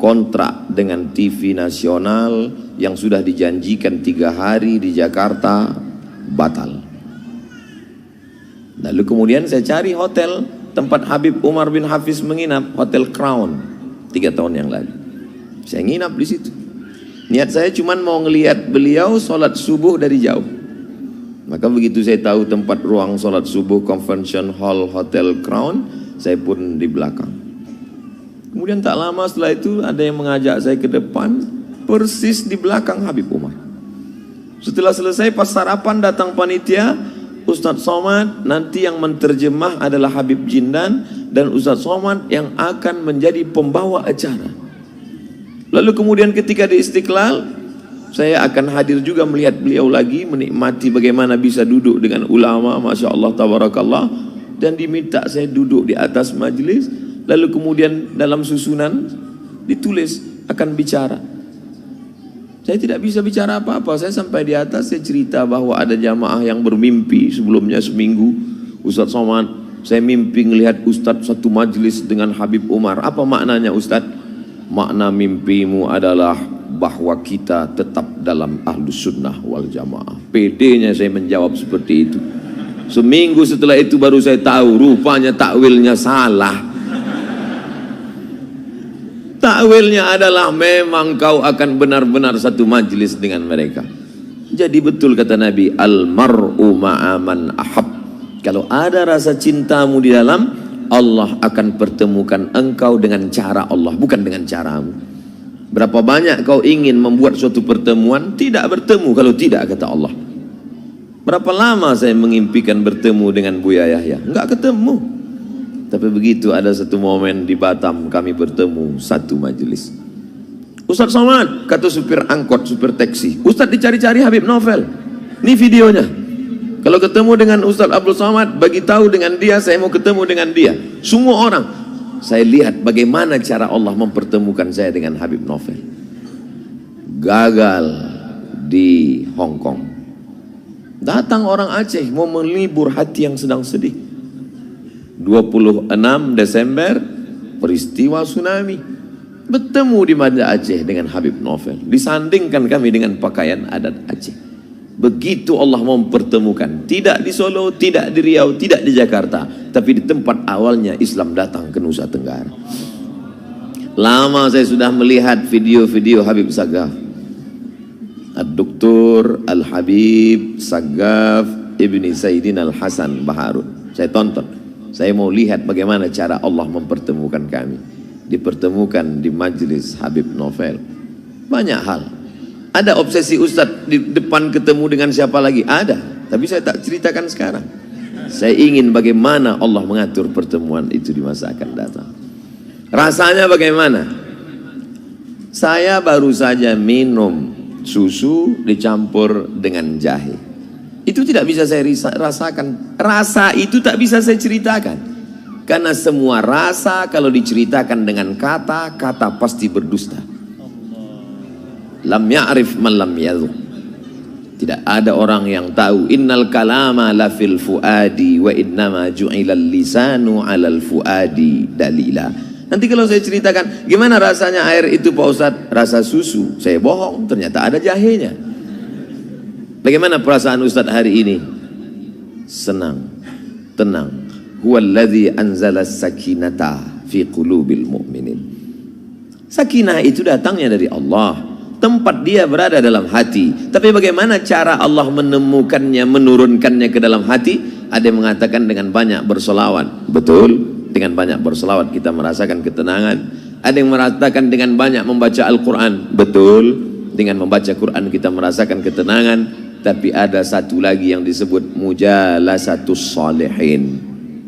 kontrak dengan TV nasional yang sudah dijanjikan 3 hari di Jakarta batal. Lalu kemudian saya cari hotel tempat Habib Umar bin Hafiz menginap, Hotel Crown, 3 tahun yang lalu. Saya nginap di situ. Niat saya cuma mau ngelihat beliau sholat subuh dari jauh. Maka begitu saya tahu tempat ruang sholat subuh Convention Hall Hotel Crown, saya pun di belakang. Kemudian tak lama setelah itu ada yang mengajak saya ke depan, persis di belakang Habib Umar. Setelah selesai pas sarapan datang panitia, Ustadz Somad, nanti yang menterjemah adalah Habib Jindan, dan Ustadz Somad yang akan menjadi pembawa acara. Lalu kemudian ketika di Istiqlal, saya akan hadir juga melihat beliau lagi, menikmati bagaimana bisa duduk dengan ulama, Masya Allah, Tabarakallah. Dan diminta saya duduk di atas majelis. Lalu kemudian dalam susunan ditulis akan bicara. Saya tidak bisa bicara apa-apa. Saya sampai di atas, saya cerita bahwa ada jamaah yang bermimpi sebelumnya seminggu. Ustadz Somad, saya mimpi melihat Ustadz satu majelis dengan Habib Umar. Apa maknanya Ustadz? Makna mimpimu adalah bahwa kita tetap dalam Ahlus Sunnah wal Jamaah. PD-nya saya menjawab seperti itu. Seminggu setelah itu baru saya tahu rupanya takwilnya salah. Takwilnya adalah memang kau akan benar-benar satu majelis dengan mereka. Jadi betul kata Nabi, al-mar'u ma'aman ahab. Kalau ada rasa cintamu di dalam, Allah akan pertemukan engkau dengan cara Allah, bukan dengan caramu. Berapa banyak kau ingin membuat suatu pertemuan, tidak bertemu kalau tidak, kata Allah. Berapa lama saya mengimpikan bertemu dengan Buya Yahya, enggak ketemu. Tapi begitu ada satu momen di Batam, kami bertemu satu majelis. Ustadz Somad, kata supir angkot, supir taksi, Ustadz dicari-cari Habib Novel, ini videonya. Kalau ketemu dengan Ustadz Abdul Somad, bagi tahu dengan dia, saya mau ketemu dengan dia. Semua orang, saya lihat bagaimana cara Allah mempertemukan saya dengan Habib Novel. Gagal di Hong Kong. Datang orang Aceh mau melibur hati yang sedang sedih. 26 Desember, peristiwa tsunami. Bertemu di Banda Aceh dengan Habib Novel. Disandingkan kami dengan pakaian adat Aceh. Begitu Allah mempertemukan, tidak di Solo, tidak di Riau, tidak di Jakarta, tapi di tempat awalnya Islam datang ke Nusa Tenggara. Lama saya sudah melihat video-video Habib Sagaf, Ad-Doktor Al-Habib Sagaf Ibni Sayyidina Al-Hasan Baharun. Saya tonton, saya mau lihat bagaimana cara Allah mempertemukan kami. Dipertemukan di majelis Habib Novel. Banyak hal. Ada obsesi Ustadz di depan ketemu dengan siapa lagi? Ada, tapi saya tak ceritakan sekarang. Saya ingin bagaimana Allah mengatur pertemuan itu di masa akan datang. Rasanya bagaimana? Saya baru saja minum susu dicampur dengan jahe. Itu tidak bisa saya rasakan. Rasa itu tak bisa saya ceritakan. Karena semua rasa kalau diceritakan dengan kata, kata pasti berdusta. Lam ya'rif man lam yadhuq. Tidak ada orang yang tahu. Innal kalama la fil fuadi wa innama ju'ilal lisanu 'alal fuadi dalila. Nanti kalau saya ceritakan gimana rasanya air itu Pak Ustadz, rasa susu, saya bohong, ternyata ada jahenya. Bagaimana perasaan Ustadz hari ini? Senang, tenang, huwallazi anzala sakinata fi qulubil mu'minin. Sakinah itu datangnya dari Allah. Tempat dia berada dalam hati. Tapi bagaimana cara Allah menemukannya, menurunkannya ke dalam hati? Ada yang mengatakan dengan banyak bersolawat. Betul, dengan banyak bersolawat kita merasakan ketenangan. Ada yang mengatakan dengan banyak membaca Al-Quran. Betul, dengan membaca Quran kita merasakan ketenangan. Tapi ada satu lagi yang disebut mujalasatus salihin.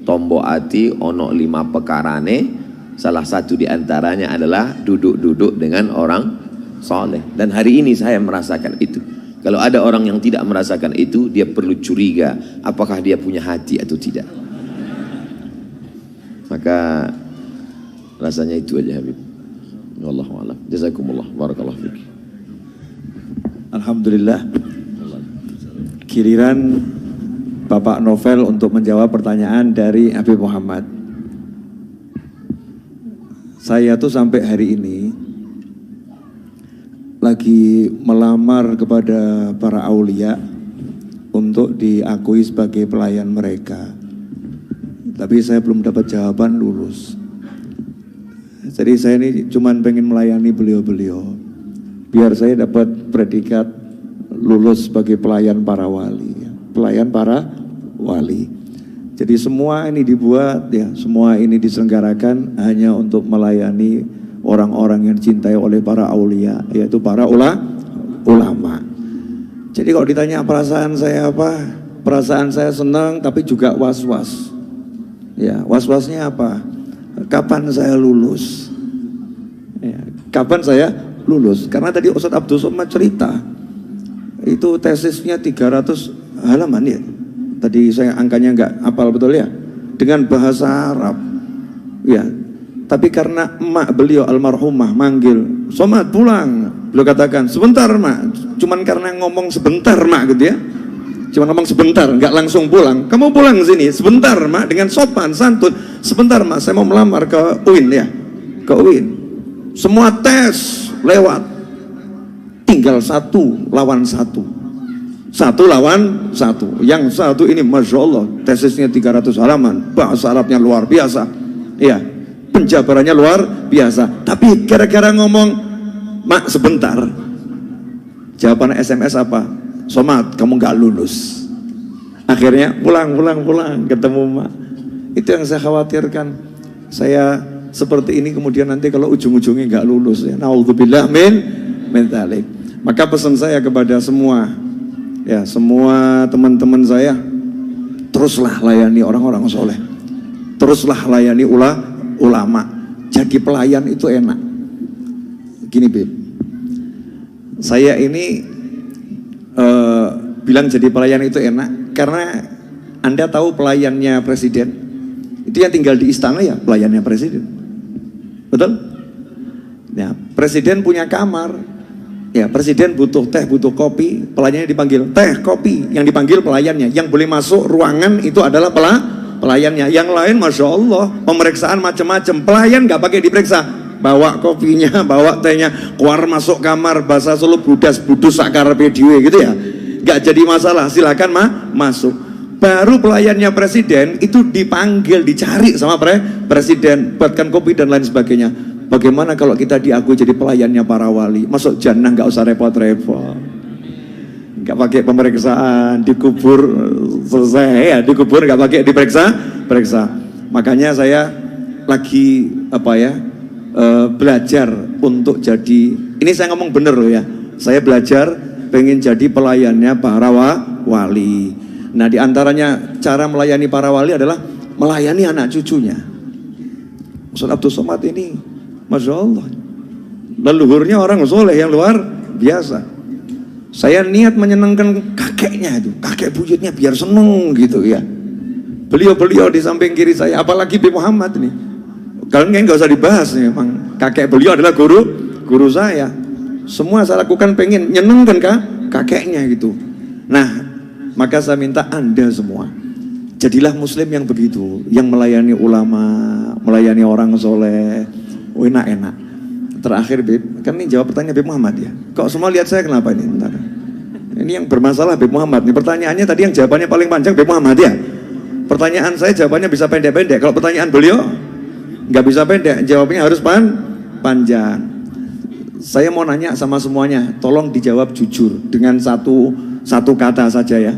Tombo ati ono 5 pekarane. Salah satu diantaranya adalah duduk-duduk dengan orang soleh. Dan hari ini saya merasakan itu. Kalau ada orang yang tidak merasakan itu, dia perlu curiga apakah dia punya hati atau tidak. Maka rasanya itu aja Habib. Wallahu a'lam. Jazakumullah, barakallahu fiik. Alhamdulillah. Giliran Bapak Novel untuk menjawab pertanyaan dari Habib Muhammad. Saya tuh sampai hari ini lagi melamar kepada para aulia untuk diakui sebagai pelayan mereka. Tapi saya belum dapat jawaban lulus. Jadi saya ini cuman pengen melayani beliau-beliau. Biar saya dapat predikat lulus sebagai pelayan para wali. Pelayan para wali. Jadi semua ini dibuat ya, semua ini diselenggarakan hanya untuk melayani orang-orang yang dicintai oleh para aulia, yaitu para ulama. Jadi kalau ditanya perasaan saya apa? Perasaan saya senang tapi juga was-was. Ya, was-wasnya apa? Kapan saya lulus? Ya, kapan saya lulus? Karena tadi Ustadz Abdul Somad cerita, itu tesisnya 300 halaman ya. Tadi saya angkanya nggak hafal betul ya. Dengan bahasa Arab. Ya. Tapi karena emak beliau almarhumah manggil, Somad pulang. Beliau katakan, sebentar mak. Cuman karena ngomong sebentar mak gitu ya. Cuman ngomong sebentar, nggak langsung pulang. Kamu pulang sini, sebentar mak, dengan sopan, santun. Sebentar mak, saya mau melamar ke UIN ya. Ke UIN. Semua tes lewat. Tinggal 1 lawan 1. 1 lawan 1. Yang satu ini Masya Allah, tesisnya 300 halaman. Bahasa Arabnya luar biasa. Iya. Penjabarannya luar biasa. Tapi gara-gara ngomong mak sebentar, jawaban SMS apa? Somad, kamu gak lulus. Akhirnya pulang ketemu mak. Itu yang saya khawatirkan. Saya seperti ini kemudian nanti kalau ujung-ujungnya gak lulus ya. Naudzubillah min dzalik. Maka pesan saya kepada semua, ya semua teman-teman saya, teruslah layani orang-orang soleh. Teruslah layani ulama. Jadi pelayan itu enak. Gini Bib, saya ini bilang jadi pelayan itu enak karena Anda tahu pelayannya presiden itu yang tinggal di istana ya, pelayannya presiden. Betul? Ya, presiden punya kamar. Ya, presiden butuh teh, butuh kopi, pelayannya dipanggil teh, kopi, yang dipanggil pelayannya. Yang boleh masuk ruangan itu adalah pelayannya. Yang lain Masya Allah, pemeriksaan macam-macam. Pelayan gak pakai diperiksa, bawa kopinya, bawa tehnya, keluar masuk kamar, bahasa Solo budus sakar video gitu ya. Gak jadi masalah, silakan masuk. Baru pelayannya presiden itu dipanggil, dicari sama presiden, buatkan kopi dan lain sebagainya. Bagaimana kalau kita diakui jadi pelayannya para wali? Masuk jannah gak usah repot-repot. Gak pakai pemeriksaan, dikubur selesai ya, dikubur gak pakai periksa. Makanya saya lagi belajar untuk jadi, ini saya ngomong bener loh ya, saya belajar pengen jadi pelayannya para wali. Nah diantaranya cara melayani para wali adalah melayani anak cucunya. Ustadz Abdul Somad ini Masya Allah, leluhurnya orang soleh yang luar biasa. Saya niat menyenangkan kakeknya itu, kakek buyutnya biar seneng gitu ya. Beliau di samping kiri saya, apalagi Habib Muhammad nih. Kalian nggak usah dibahas nih, memang kakek beliau adalah guru saya. Semua saya lakukan pengen nyenengkan kakeknya gitu. Nah, maka saya minta Anda semua, jadilah muslim yang begitu, yang melayani ulama, melayani orang soleh. Enak. Terakhir Bib, kan ini jawab pertanyaan Habib Muhammad ya. Kok semua lihat saya kenapa ini? Bentar. Ini yang bermasalah Habib Muhammad. Ini pertanyaannya tadi yang jawabannya paling panjang Habib Muhammad ya. Pertanyaan saya jawabannya bisa pendek-pendek. Kalau pertanyaan beliau nggak bisa pendek, jawabnya harus panjang. Saya mau nanya sama semuanya, tolong dijawab jujur dengan satu kata saja ya.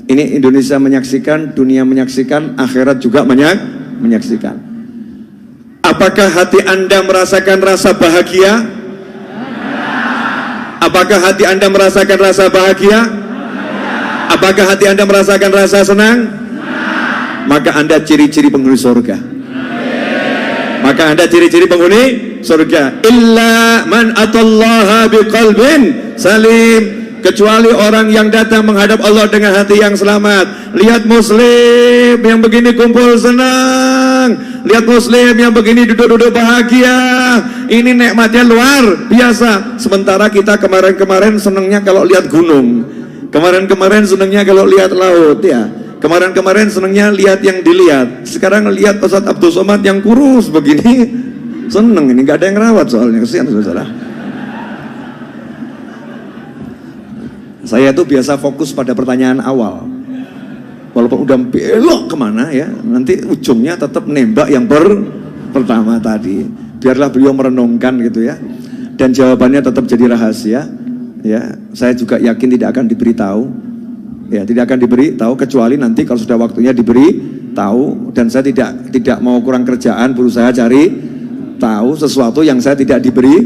Ini Indonesia menyaksikan, dunia menyaksikan, akhirat juga menyaksikan. Apakah hati Anda merasakan rasa bahagia? Apakah hati Anda merasakan rasa bahagia? Apakah hati Anda merasakan rasa senang? Maka Anda ciri-ciri penghuni surga. Maka Anda ciri-ciri penghuni surga. Illa man atallaha biqalbin salim. Kecuali orang yang datang menghadap Allah dengan hati yang selamat. Lihat muslim yang begini kumpul senang. Lihat muslim yang begini duduk-duduk bahagia. Ini nikmatnya luar biasa. Sementara kita kemarin-kemarin senangnya kalau lihat gunung. Kemarin-kemarin senangnya kalau lihat laut ya. Kemarin-kemarin senangnya lihat yang dilihat. Sekarang lihat Ustaz Abdul Somad yang kurus begini. Seneng ini, gak ada yang rawat soalnya. Kesian saudara. Saya tuh biasa fokus pada pertanyaan awal. Walaupun udah belok kemana ya, nanti ujungnya tetap nembak yang pertama tadi. Biarlah beliau merenungkan gitu ya. Dan jawabannya tetap jadi rahasia. Ya, saya juga yakin tidak akan diberitahu. Ya, tidak akan diberitahu kecuali nanti kalau sudah waktunya diberi tahu. Dan saya tidak mau kurang kerjaan, berusaha cari tahu sesuatu yang saya tidak diberi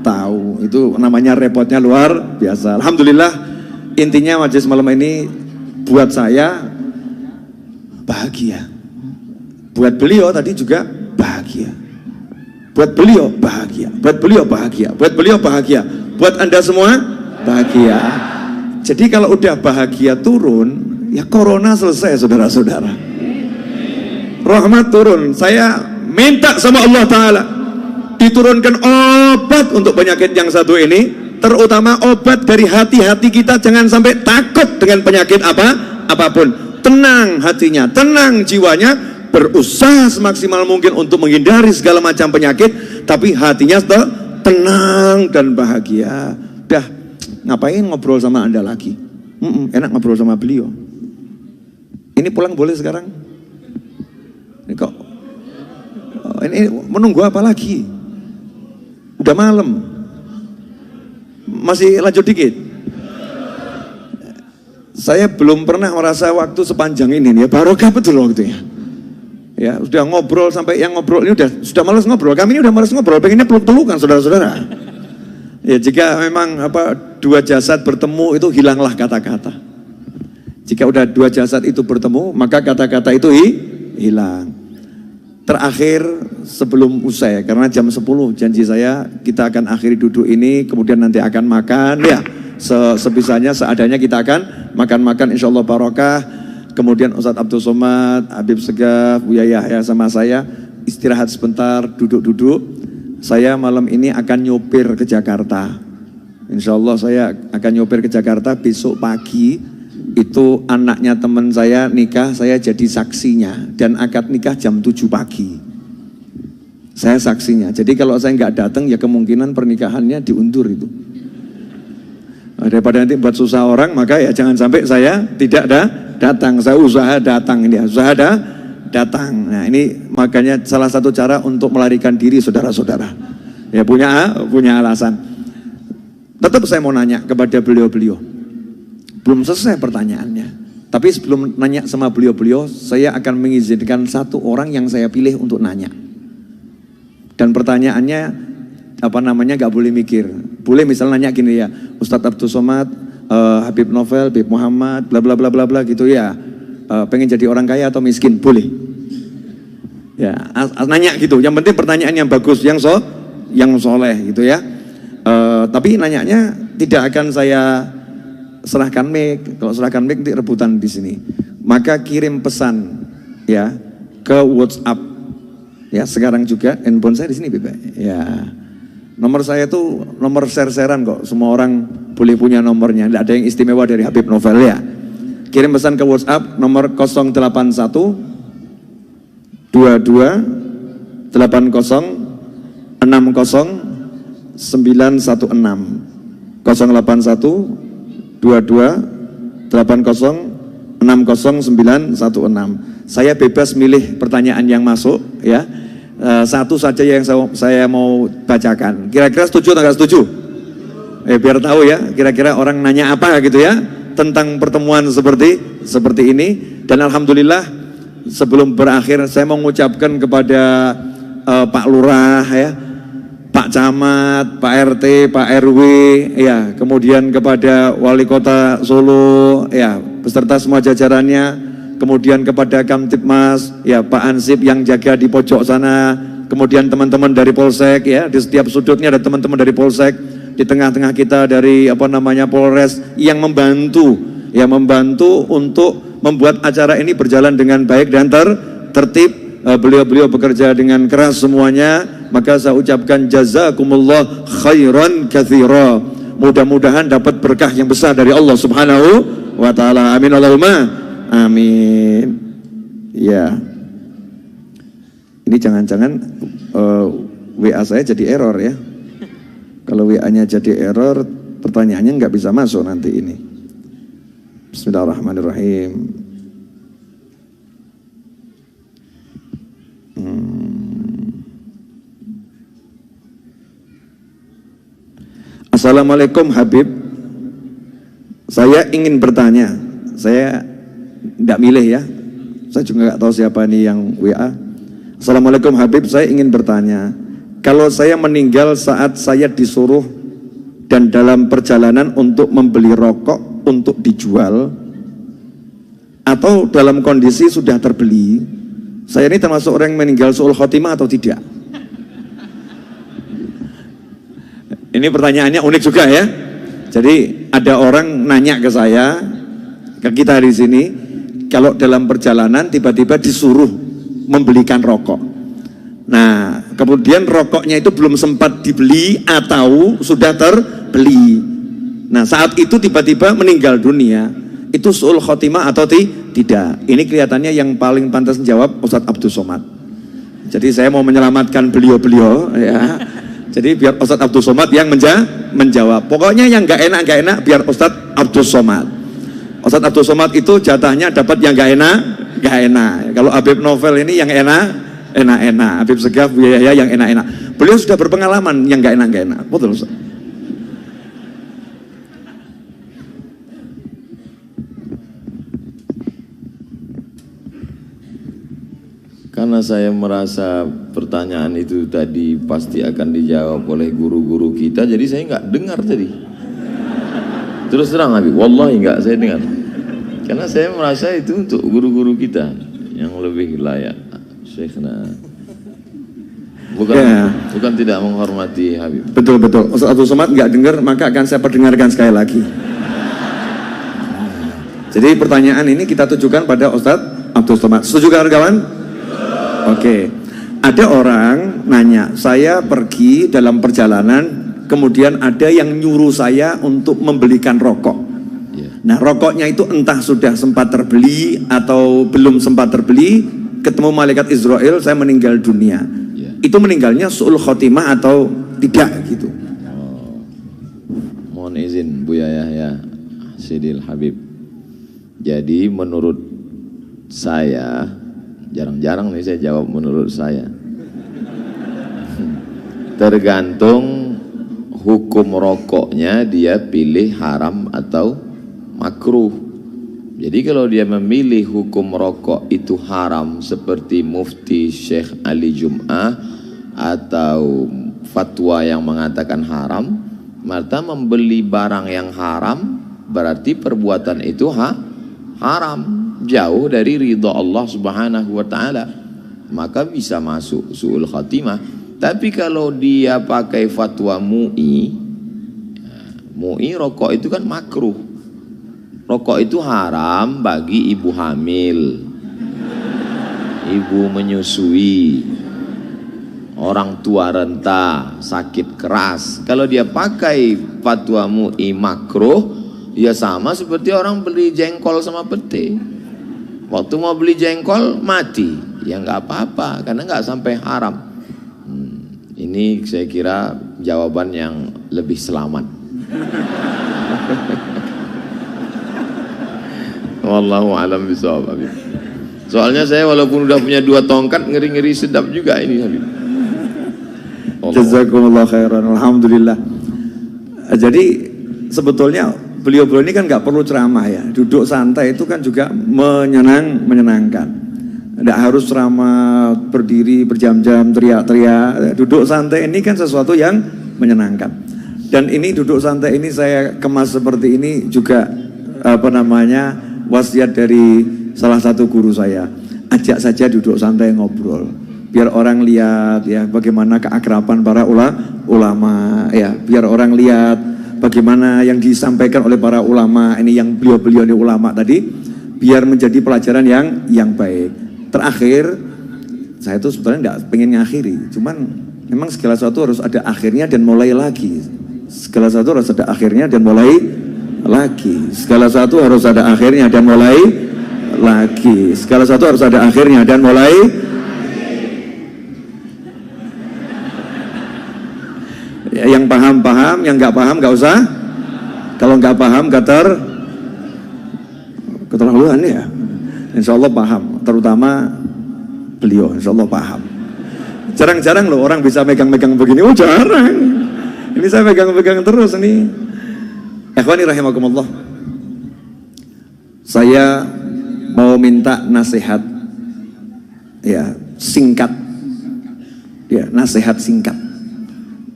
tahu. Itu namanya repotnya luar biasa. Alhamdulillah. Intinya majelis malam ini buat saya bahagia. Buat beliau tadi juga bahagia. Buat beliau bahagia. Buat beliau bahagia. Buat beliau bahagia. Buat Anda semua bahagia. Jadi kalau udah bahagia turun, ya corona selesai saudara-saudara. Rahmat turun. Saya minta sama Allah Ta'ala diturunkan obat untuk penyakit yang satu ini. Terutama obat dari hati-hati kita, jangan sampai takut dengan penyakit apapun. Tenang hatinya, tenang jiwanya, berusaha semaksimal mungkin untuk menghindari segala macam penyakit, tapi hatinya tenang dan bahagia. Dah, ngapain ngobrol sama Anda lagi? Enak ngobrol sama beliau. Ini pulang boleh sekarang? Ini kok? Ini menunggu apa lagi? Udah malam. Masih lanjut dikit. Saya belum pernah merasa waktu sepanjang ini ya, barokah betul waktunya. Ya, sudah ngobrol sampai yang ngobrol ini sudah malas ngobrol. Kami ini udah malas ngobrol, pengennya peluk-pelukan saudara-saudara. Ya, jika memang dua jasad bertemu itu hilanglah kata-kata. Jika udah dua jasad itu bertemu, maka kata-kata itu hilang. Terakhir sebelum usai, karena jam 10 janji saya kita akan akhiri duduk ini, kemudian nanti akan makan ya, sebisanya seadanya kita akan makan-makan insyaallah barokah. Kemudian Ustadz Abdul Somad, Habib Segaf, Buya Yahya sama saya istirahat sebentar, duduk-duduk. Saya malam ini akan nyopir ke Jakarta. Insyaallah saya akan nyopir ke Jakarta besok pagi. Itu anaknya teman saya nikah, saya jadi saksinya, dan akad nikah jam 7 pagi. Saya saksinya. Jadi kalau saya nggak datang ya kemungkinan pernikahannya diundur itu. Daripada nanti buat susah orang, maka ya jangan sampai saya tidak datang. Saya usaha datang ini, usaha datang. Nah ini makanya salah satu cara untuk melarikan diri saudara-saudara. Ya punya alasan. Tetap saya mau nanya kepada beliau-beliau. Belum selesai pertanyaannya. Tapi sebelum nanya sama beliau-beliau, saya akan mengizinkan satu orang yang saya pilih untuk nanya. Dan pertanyaannya gak boleh mikir. Boleh misalnya nanya gini ya, Ustadz Abdul Somad, Habib Novel, Habib Muhammad, bla bla bla bla bla gitu ya. Pengen jadi orang kaya atau miskin? Boleh. Ya, nanya gitu. Yang penting pertanyaan yang bagus, yang soleh gitu ya. Tapi nanyanya tidak akan saya serahkan mic. Kalau serahkan mic nanti rebutan di sini. Maka kirim pesan ya ke WhatsApp. Ya, sekarang juga handphone saya di sini, Bebe. Ya. Nomor saya tuh nomor share-sharean kok. Semua orang boleh punya nomornya. Tidak ada yang istimewa dari Habib Novel ya. Kirim pesan ke WhatsApp nomor 081 22 80 60 916 081 22 80 60916. Saya bebas milih pertanyaan yang masuk ya. Satu saja yang saya mau bacakan. Kira-kira setuju atau nggak setuju? Biar tahu ya, kira-kira orang nanya apa gitu ya tentang pertemuan seperti ini. Dan alhamdulillah sebelum berakhir saya mau mengucapkan kepada Pak Lurah ya, Pak Camat, Pak RT, Pak RW ya, kemudian kepada Wali Kota Solo ya, beserta semua jajarannya. Kemudian kepada Kamtibmas, ya Pak Ansip yang jaga di pojok sana, kemudian teman-teman dari Polsek ya, di setiap sudutnya ada teman-teman dari Polsek, di tengah-tengah kita dari Polres yang membantu untuk membuat acara ini berjalan dengan baik dan tertib. Beliau-beliau bekerja dengan keras semuanya, maka saya ucapkan jazakumullah khairan katsira. Mudah-mudahan dapat berkah yang besar dari Allah Subhanahu wa taala. Amin Allahumma amin. Ya. Ini jangan-jangan WA saya jadi error ya. Kalau WA-nya jadi error, pertanyaannya nggak bisa masuk nanti ini. Bismillahirrahmanirrahim. Assalamualaikum Habib. Saya ingin bertanya. Saya tidak milih ya, saya juga nggak tahu siapa nih yang WA. Assalamualaikum Habib, saya ingin bertanya, kalau saya meninggal saat saya disuruh dan dalam perjalanan untuk membeli rokok untuk dijual, atau dalam kondisi sudah terbeli, saya ini termasuk orang yang meninggal su'ul khotimah atau tidak? Ini pertanyaannya unik juga ya. Jadi ada orang nanya ke saya, ke kita di sini, kalau dalam perjalanan tiba-tiba disuruh membelikan rokok. Nah, kemudian rokoknya itu belum sempat dibeli atau sudah terbeli. Nah, saat itu tiba-tiba meninggal dunia. Itu su'ul khotimah atau tidak? Ini kelihatannya yang paling pantas menjawab Ustadz Abdul Somad. Jadi saya mau menyelamatkan beliau-beliau ya. Jadi biar Ustadz Abdul Somad yang menjawab. Pokoknya yang nggak enak biar Ustadz Abdul Somad. Ustadz Abdul Somad itu jatahnya dapat yang gak enak. Kalau Habib Novel ini yang enak. Habib Segaf, Yahya yang enak. Beliau sudah berpengalaman yang gak enak. Betul Ustaz. Karena saya merasa pertanyaan itu tadi pasti akan dijawab oleh guru-guru kita, jadi saya nggak dengar tadi. Terus terang Habib, wallahi enggak saya dengar. Karena saya merasa itu untuk guru-guru kita yang lebih layak. Syekhna. Bukan tidak menghormati Habib. Betul. Ustaz Abdul Somad enggak dengar, maka akan saya perdengarkan sekali lagi. Jadi pertanyaan ini kita tujukan pada Ustaz Abdul Somad. Setuju kawan-kawan? Oke. Ada orang nanya, saya pergi dalam perjalanan, kemudian ada yang nyuruh saya untuk membelikan rokok. Nah, rokoknya itu entah sudah sempat terbeli atau belum sempat terbeli, ketemu malaikat Israel, saya meninggal dunia. Itu meninggalnya su'ul khotimah atau tidak gitu. Mohon izin Buya Yahya Sidil Habib. Jadi menurut saya, jarang-jarang nih saya jawab menurut saya. Tergantung hukum rokoknya, dia pilih haram atau makruh. Jadi kalau dia memilih hukum rokok itu haram seperti Mufti Syekh Ali Jum'ah atau fatwa yang mengatakan haram, maka membeli barang yang haram berarti perbuatan itu haram, jauh dari ridha Allah Subhanahu wa taala, maka bisa masuk su'ul khatimah. Tapi kalau dia pakai fatwa MUI rokok itu kan makruh. Rokok itu haram bagi ibu hamil, ibu menyusui, orang tua renta, sakit keras. Kalau dia pakai fatwa MUI makruh, ya sama seperti orang beli jengkol sama pete. Waktu mau beli jengkol mati, ya nggak apa-apa karena nggak sampai haram. Ini saya kira jawaban yang lebih selamat. Wallahu a'lam bishawab, Habib. Soalnya saya walaupun udah punya 2 tongkat, ngeri-ngeri sedap juga ini, Habib. Jazakumullah khairan, alhamdulillah. Jadi sebetulnya beliau-beliau ini kan nggak perlu ceramah ya, duduk santai itu kan juga menyenangkan. Tidak harus ceramah berdiri berjam-jam teriak-teriak, duduk santai ini kan sesuatu yang menyenangkan. Dan ini duduk santai ini saya kemas seperti ini juga wasiat dari salah satu guru saya. Ajak saja duduk santai ngobrol, biar orang lihat ya bagaimana keakraban para ulama ya, biar orang lihat bagaimana yang disampaikan oleh para ulama ini, yang beliau-beliau ini ulama tadi, biar menjadi pelajaran yang baik. Terakhir, saya itu sebetulnya tidak pengen ngakhiri, cuman memang segala sesuatu harus ada akhirnya dan mulai lagi. Segala sesuatu harus ada akhirnya dan mulai lagi. Segala sesuatu harus ada akhirnya dan mulai lagi. Segala sesuatu harus ada akhirnya dan mulai. Ya, yang paham, yang nggak paham nggak usah. Kalau nggak paham keterlaluan ya. Insya Allah paham, terutama beliau. Insya Allah paham. Jarang-jarang loh orang bisa megang-megang begini. Oh jarang. Ini saya pegang-pegang terus ini. Ikhwani rahimakumullah. Saya mau minta nasihat ya singkat. Ya, nasihat singkat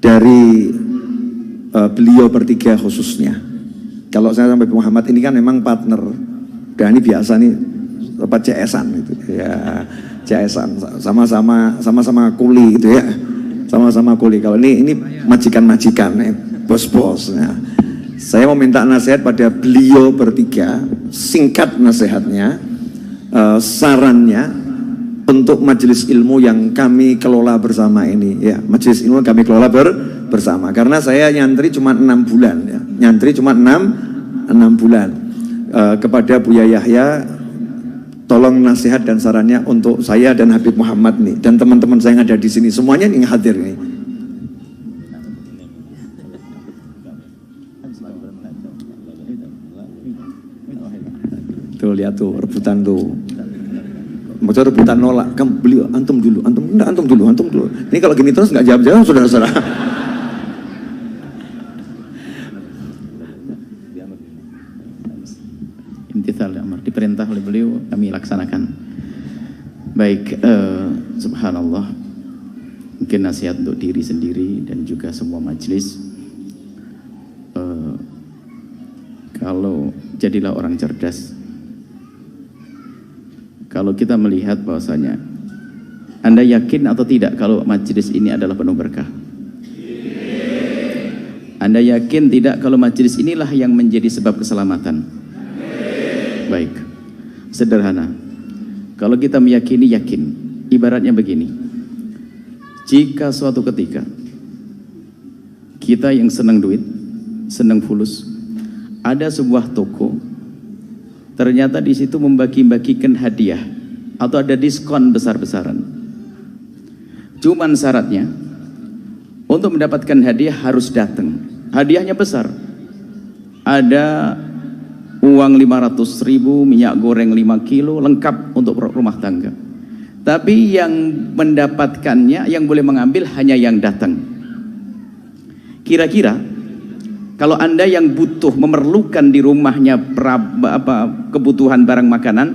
dari beliau bertiga khususnya. Kalau saya sampai Muhammad ini kan memang partner. Dan ini biasa nih apa CS-an gitu. Ya, CS-an sama-sama kuli gitu ya. Sama-sama kuli. Kalau ini majikan-majikan, bos-bos. Nah, saya mau minta nasihat pada beliau bertiga, singkat nasihatnya, sarannya untuk majelis ilmu yang kami kelola bersama ini. Ya, majelis ilmu yang kami kelola bersama. Karena saya nyantri cuma 6 bulan. Ya. Nyantri cuma 6 bulan. Kepada Buya Yahya, tolong nasihat dan sarannya untuk saya dan Habib Muhammad nih, dan teman-teman saya yang ada di sini, semuanya yang hadir nih. Tuh lihat tuh rebutan tuh, mau rebutan nolak, kamu beli antum dulu. Ini kalau gini terus nggak jawab-jawab saudara-saudara. Imtithal amar, diperintah oleh beliau kami laksanakan. Baik, subhanallah, mungkin nasihat untuk diri sendiri dan juga semua majelis. Kalau jadilah orang cerdas. Kalau kita melihat bahwasanya Anda yakin atau tidak kalau majelis ini adalah penuh berkah? Anda yakin tidak kalau majelis inilah yang menjadi sebab keselamatan? Baik, sederhana. Kalau kita meyakini, yakin. Ibaratnya begini, jika suatu ketika kita yang senang duit, senang fulus, ada sebuah toko, ternyata di situ membagi-bagikan hadiah atau ada diskon besar-besaran. Cuman syaratnya untuk mendapatkan hadiah harus datang. Hadiahnya besar. Ada uang 500.000, minyak goreng 5 kilo, lengkap untuk rumah tangga. Tapi yang mendapatkannya, yang boleh mengambil hanya yang datang. Kira-kira kalau Anda yang butuh, memerlukan di rumahnya kebutuhan barang makanan,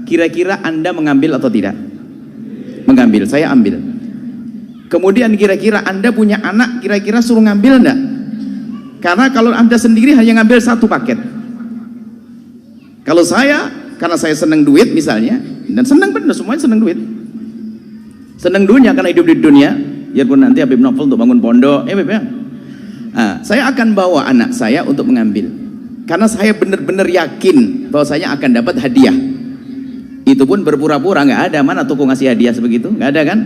kira-kira Anda mengambil atau tidak? Mengambil, saya ambil. Kemudian kira-kira Anda punya anak, kira-kira suruh ngambil enggak? Karena kalau Anda sendiri hanya ngambil 1 paket. Kalau saya, karena saya senang duit misalnya, dan senang benar, semuanya senang duit. Senang dunia karena hidup di dunia, biarpun nanti Habib Novel untuk bangun pondok, Habib ya. Nah, saya akan bawa anak saya untuk mengambil. Karena saya benar-benar yakin bahwa saya akan dapat hadiah. Itu pun berpura-pura, nggak ada, mana toko ngasih hadiah sebegitu, nggak ada kan?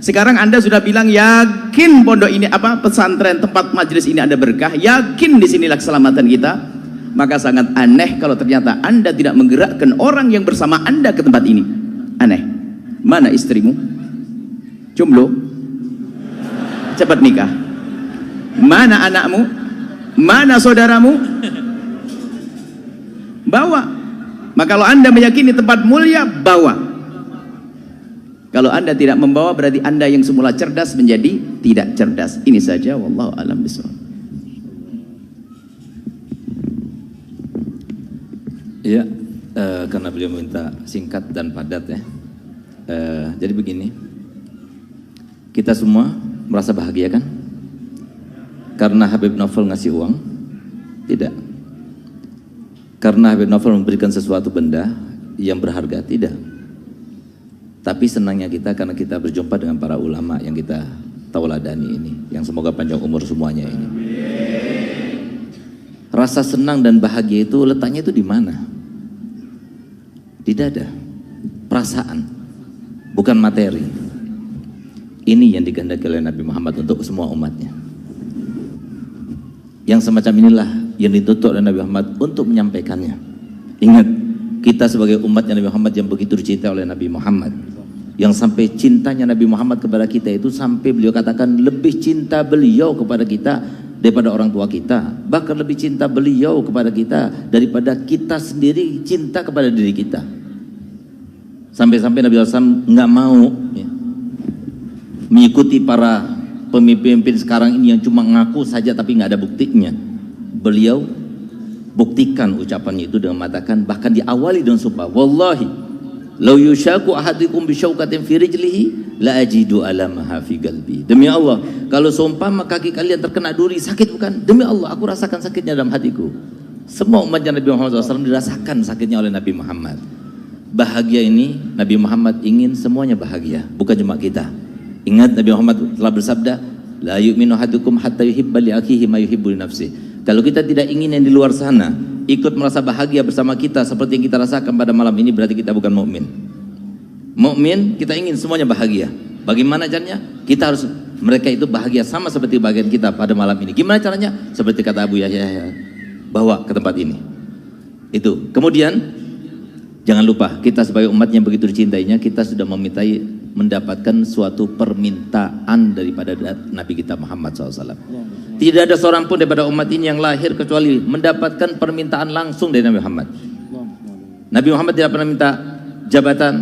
Sekarang Anda sudah bilang yakin pondok ini pesantren tempat majelis ini ada berkah, yakin di sinilah keselamatan kita. Maka sangat aneh kalau ternyata Anda tidak menggerakkan orang yang bersama Anda ke tempat ini. Aneh. Mana istrimu? Jomblo? Cepat nikah. Mana anakmu? Mana saudaramu? Bawa. Maka kalau Anda meyakini tempat mulia, bawa. Kalau Anda tidak membawa, berarti Anda yang semula cerdas menjadi tidak cerdas. Ini saja, wallahu a'lam bishawab. Iya, karena beliau minta singkat dan padat ya. Jadi begini, kita semua merasa bahagia kan? Karena Habib Novel ngasih uang? Tidak. Karena Habib Novel memberikan sesuatu benda yang berharga? Tidak. Tapi senangnya kita karena kita berjumpa dengan para ulama yang kita tauladani ini, yang semoga panjang umur semuanya ini. Rasa senang dan bahagia itu letaknya itu di mana? Di dada, perasaan, bukan materi. Ini yang dikehendaki oleh Nabi Muhammad untuk semua umatnya. Yang semacam inilah yang dituntut oleh Nabi Muhammad untuk menyampaikannya. Ingat, kita sebagai umatnya Nabi Muhammad yang begitu dicintai oleh Nabi Muhammad, yang sampai cintanya Nabi Muhammad kepada kita itu sampai beliau katakan lebih cinta beliau kepada kita daripada orang tua kita, bahkan lebih cinta beliau kepada kita daripada kita sendiri cinta kepada diri kita. Sampai-sampai Nabi SAW nggak mau ya, mengikuti para pemimpin sekarang ini yang cuma ngaku saja tapi nggak ada buktinya. Beliau buktikan ucapannya itu dengan mengatakan, bahkan diawali dengan sumpah, wallahi law yushaku ahadukum bisyaukatin fi rijlihi la ajidu alamaha fi qalbi. Demi Allah, kalau seumpama kaki kalian terkena duri, sakit bukan? Demi Allah, aku rasakan sakitnya dalam hatiku. Semua umatnya Nabi Muhammad SAW dirasakan sakitnya oleh Nabi Muhammad. Bahagia ini Nabi Muhammad ingin semuanya bahagia, bukan cuma kita. Ingat, Nabi Muhammad telah bersabda, la yu'minu ahadukum hatta yuhibba li akhihi ma yuhibbu li nafsihi. Kalau kita tidak ingin yang di luar sana ikut merasa bahagia bersama kita seperti yang kita rasakan pada malam ini, berarti kita bukan mukmin. Mukmin kita ingin semuanya bahagia. Bagaimana caranya? Kita harus mereka itu bahagia sama seperti bagian kita pada malam ini. Gimana caranya? Seperti kata Abu Yahya, bawa ke tempat ini. Itu. Kemudian jangan lupa, kita sebagai umat yang begitu dicintainya, kita sudah mendapatkan suatu permintaan daripada Nabi kita Muhammad SAW. Tidak ada seorang pun daripada umat ini yang lahir kecuali mendapatkan permintaan langsung dari Nabi Muhammad. Nabi Muhammad tidak pernah minta jabatan,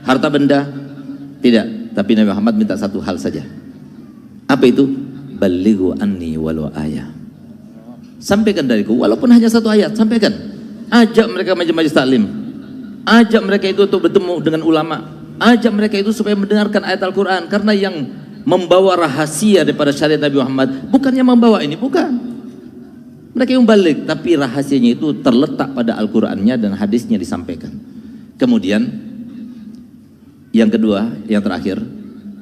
harta benda, tidak. Tapi Nabi Muhammad minta satu hal saja. Apa itu? Balighu anni walau ayah. Sampaikan dariku, walaupun hanya satu ayat, sampaikan. Ajak mereka majelis taklim. Ajak mereka itu untuk bertemu dengan ulama. Ajak mereka itu supaya mendengarkan ayat Al-Quran. Karena yang membawa rahasia daripada syariat Nabi Muhammad bukannya membawa ini, bukan. Mereka yang balik, tapi rahasianya itu terletak pada Al-Qurannya dan hadisnya disampaikan. Kemudian yang kedua, yang terakhir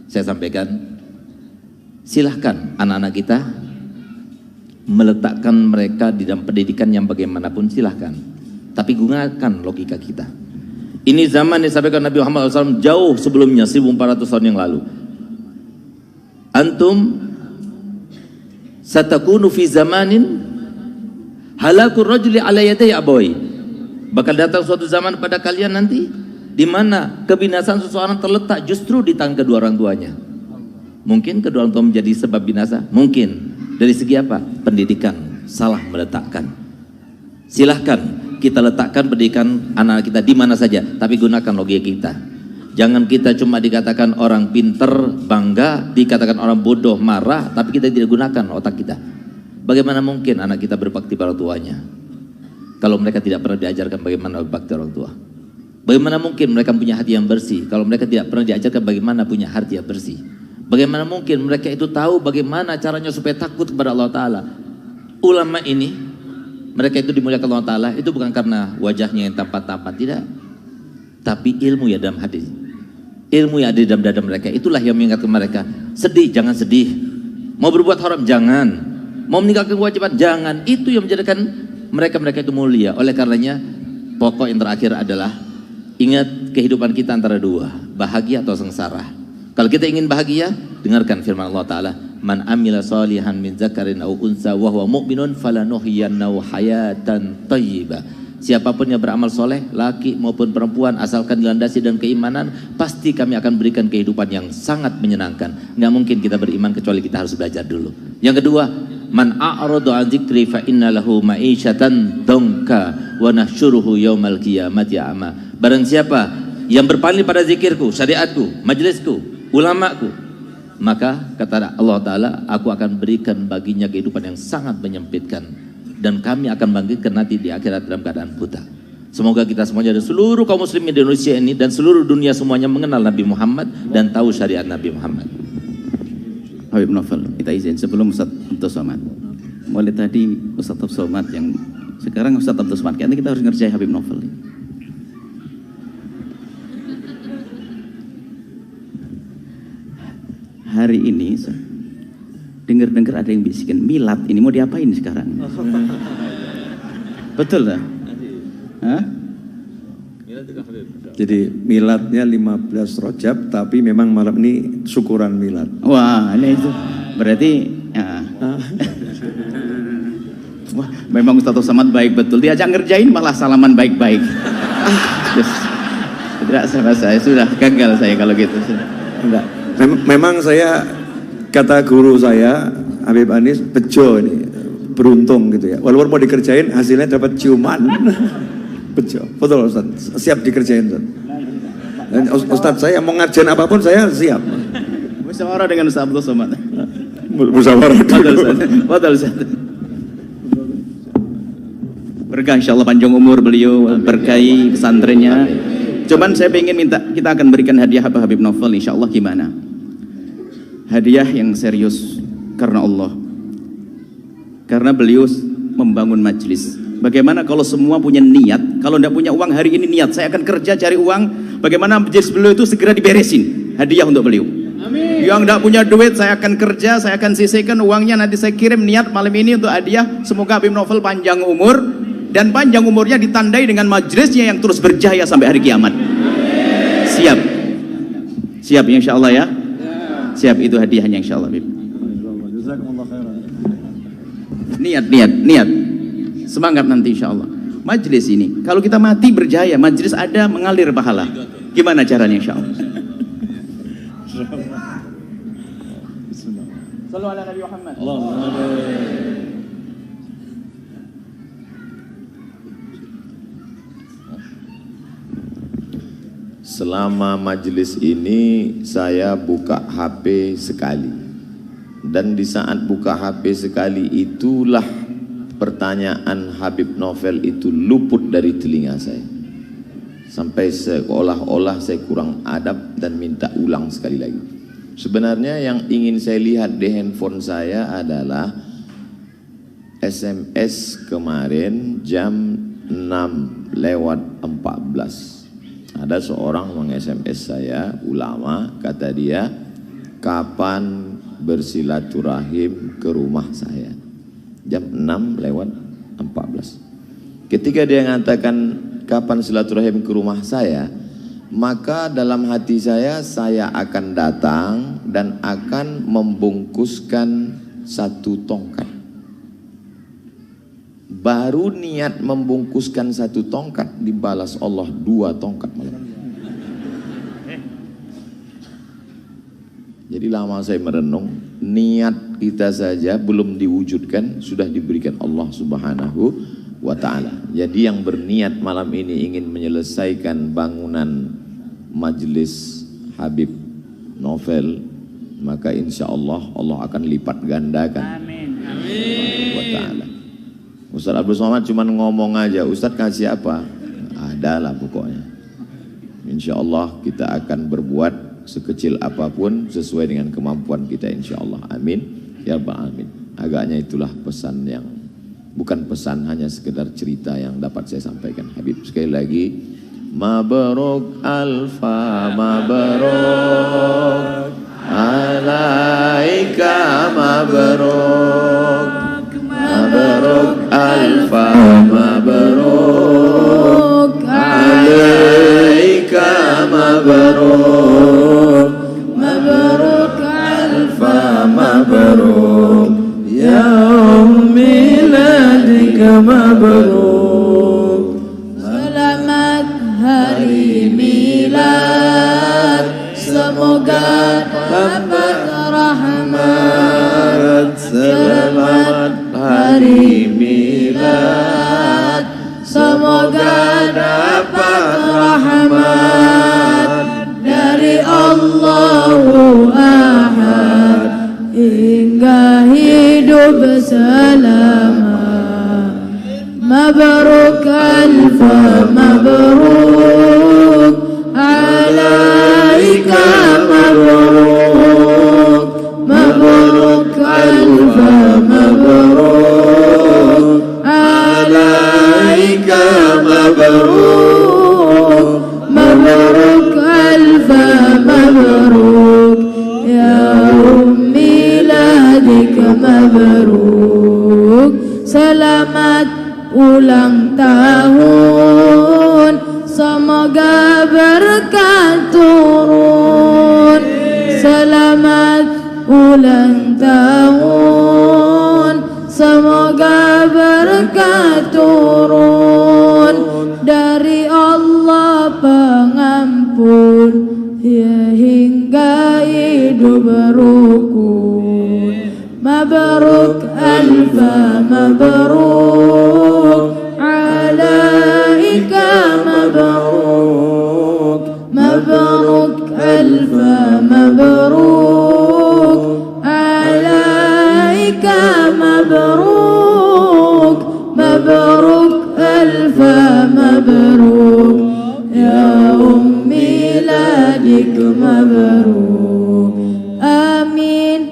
saya sampaikan, silahkan anak-anak kita meletakkan mereka di dalam pendidikan yang bagaimanapun, silahkan. Tapi gunakan logika kita. Ini zaman disampaikan Nabi Muhammad SAW jauh sebelumnya, 1400 tahun yang lalu. Antum satakunu fi zamanin halakur rajuli ala yaday abawai. Bakal datang suatu zaman pada kalian nanti di mana kebinasaan seseorang terletak justru di tangan kedua orang tuanya. Mungkin kedua orang tua menjadi sebab binasa, mungkin. Dari segi apa? Pendidikan salah meletakkan. Silahkan kita letakkan pendidikan anak kita di mana saja, tapi gunakan logika kita. Jangan kita cuma dikatakan orang pinter bangga, dikatakan orang bodoh marah, tapi kita tidak gunakan otak kita. Bagaimana mungkin anak kita berbakti pada orang tuanya kalau mereka tidak pernah diajarkan bagaimana berbakti orang tua? Bagaimana mungkin mereka punya hati yang bersih kalau mereka tidak pernah diajarkan bagaimana punya hati yang bersih? Bagaimana mungkin mereka itu tahu bagaimana caranya supaya takut kepada Allah Ta'ala? Ulama ini, mereka itu dimuliakan Allah Ta'ala, itu bukan karena wajahnya yang tampan-tampan, tidak. Tapi ilmu ya dalam hati. Ilmu yang ada di dalam dada mereka, itulah yang mengingatkan mereka. Sedih, jangan sedih. Mau berbuat haram, jangan. Mau meninggalkan kewajiban, jangan. Itu yang menjadikan mereka itu mulia. Oleh karenanya, pokok yang terakhir adalah ingat kehidupan kita antara dua, bahagia atau sengsara. Kalau kita ingin bahagia, dengarkan firman Allah Ta'ala, man amila salihan min zakarin au unsa wa huwa mu'minun falanuhyiyannahu hayatan thayyibah. Siapapun yang beramal soleh, laki maupun perempuan, asalkan dilandasi dan keimanan, pasti kami akan berikan kehidupan yang sangat menyenangkan. Nggak mungkin kita beriman kecuali kita harus belajar dulu. Yang kedua, Man a'rada 'an dzikri fa inna lahu ma'isyatan dhanka wa nahsyuruhu yaumal qiyamati a'ma. Barang siapa yang berpaling pada zikirku, syariatku, majelisku, ulamaku, maka kata Allah Ta'ala, aku akan berikan baginya kehidupan yang sangat menyempitkan, dan kami akan bangkitkan nanti di akhirat dalam keadaan buta. Semoga kita semuanya dan seluruh kaum muslimin di Indonesia ini dan seluruh dunia semuanya mengenal Nabi Muhammad dan tahu syariat Nabi Muhammad. Habib Novel, kita izin sebelum Ustaz Abdul Somad. Mulai tadi Ustaz Abdul Somad yang sekarang Ustaz Abdul Somad, kayaknya kita harus ngerjain Habib Novel. Hari ini dengar-dengar ada yang bisikin milad ini mau diapain sekarang? Betul tak? Hah? Jadi miladnya 15 Rajab, tapi memang malam ini syukuran milad. Wah, ini itu berarti ya. Wah, memang Ustaz Somad baik betul. Diajak ngerjain malah salaman baik-baik. Tidak sama saya, sudah gagal saya kalau gitu. Enggak. Memang saya, kata guru saya Habib Anis, bejo ini, beruntung gitu ya. Walaupun mau dikerjain hasilnya dapat ciuman. Bejo. Betul Ustaz, siap dikerjain Ustaz. Dan Ustaz saya mau ngerjain apapun saya siap. Musyawarah dengan Ustaz Abdul Somad. Musyawarah. Betul Ustaz. Berkah insyaallah panjang umur beliau, berkahi pesantrennya. Cuman saya pengen minta, kita akan berikan hadiah apa Habib Novel insyaallah gimana? Hadiah yang serius karena Allah. Karena beliau membangun majelis. Bagaimana kalau semua punya niat, kalau tidak punya uang hari ini niat, saya akan kerja cari uang, bagaimana majelis beliau itu segera diberesin, hadiah untuk beliau. Amin. Yang tidak punya duit, saya akan kerja, saya akan sisihkan uangnya, nanti saya kirim niat malam ini untuk hadiah, semoga Habib Novel panjang umur, dan panjang umurnya ditandai dengan majelisnya yang terus berjaya sampai hari kiamat. Siap? Siap insya Allah ya? Siap, itu hadiahnya insya Allah. Niat. Semangat nanti insya Allah. Majelis ini, kalau kita mati berjaya, majelis ada mengalir pahala. Gimana caranya insya Allah? Sallu ala Nabi Muhammad. Selama majelis ini saya buka HP sekali. Dan di saat buka HP sekali itulah pertanyaan Habib Novel itu luput dari telinga saya. Sampai seolah-olah saya kurang adab dan minta ulang sekali lagi. Sebenarnya yang ingin saya lihat di handphone saya adalah SMS kemarin jam 6:14. Ada seorang meng-SMS saya, ulama, kata dia, kapan bersilaturahim ke rumah saya? Jam 6:14. Ketika dia mengatakan kapan silaturahim ke rumah saya, maka dalam hati saya akan datang dan akan membungkuskan satu tongkat. Baru niat membungkuskan satu tongkat dibalas Allah 2 tongkat malam. Jadi lama saya merenung, niat kita saja belum diwujudkan sudah diberikan Allah Subhanahu wa ta'ala. Jadi yang berniat malam ini ingin menyelesaikan bangunan majelis Habib Novel, maka insya Allah Allah akan lipat gandakan. Amin. Amin. Ustaz Abdul Somad cuma ngomong aja, Ustaz kasih apa? Adalah pokoknya. Insya Allah kita akan berbuat sekecil apapun sesuai dengan kemampuan kita insya Allah. Amin ya rabbal alamin. Agaknya itulah pesan yang bukan pesan, hanya sekedar cerita yang dapat saya sampaikan. Habib sekali lagi, mabruk alfa mabruk alaika mabruk mabruk alfa mabruk alaika mabruk mabruk alfa mabruk yaum miladika mabruk. Selamat hari milad, semoga dapat rahmat. Selamat مبروك مبروك ألف مبروك يا يوم ميلادك مبروك selamat ulang tahun semoga berkah turun selamat ulang tahun semoga berkah turun dari Allah pengampun ya hingga hidup rukun mabruk alfa mabruk alaika mabruk mabruk alfa mabruk alaika mabruk mabruk alfa mabruk ya miladik mabruk amin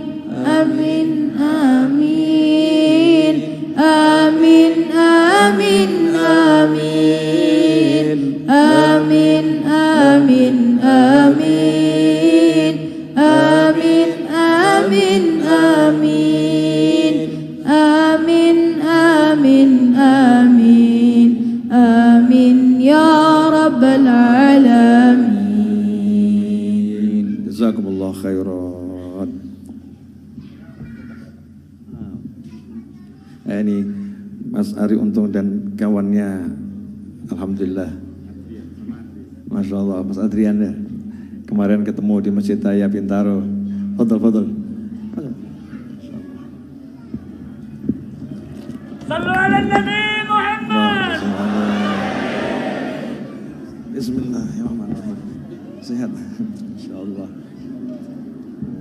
amin amin amin amin amin amin amin amin amin amin amin amin amin amin amin ya rabbal alamin. Jazakumullah khairan. Ini Mas Ari Untung dan kawannya, alhamdulillah, masya Allah. Mas Adrian ya, kemarin ketemu di Masjid Raya Bintaro. Fadol. Sallu ala Nabi Muhammad. Bismillahirrahmanirrahim. Sehat, masya Allah.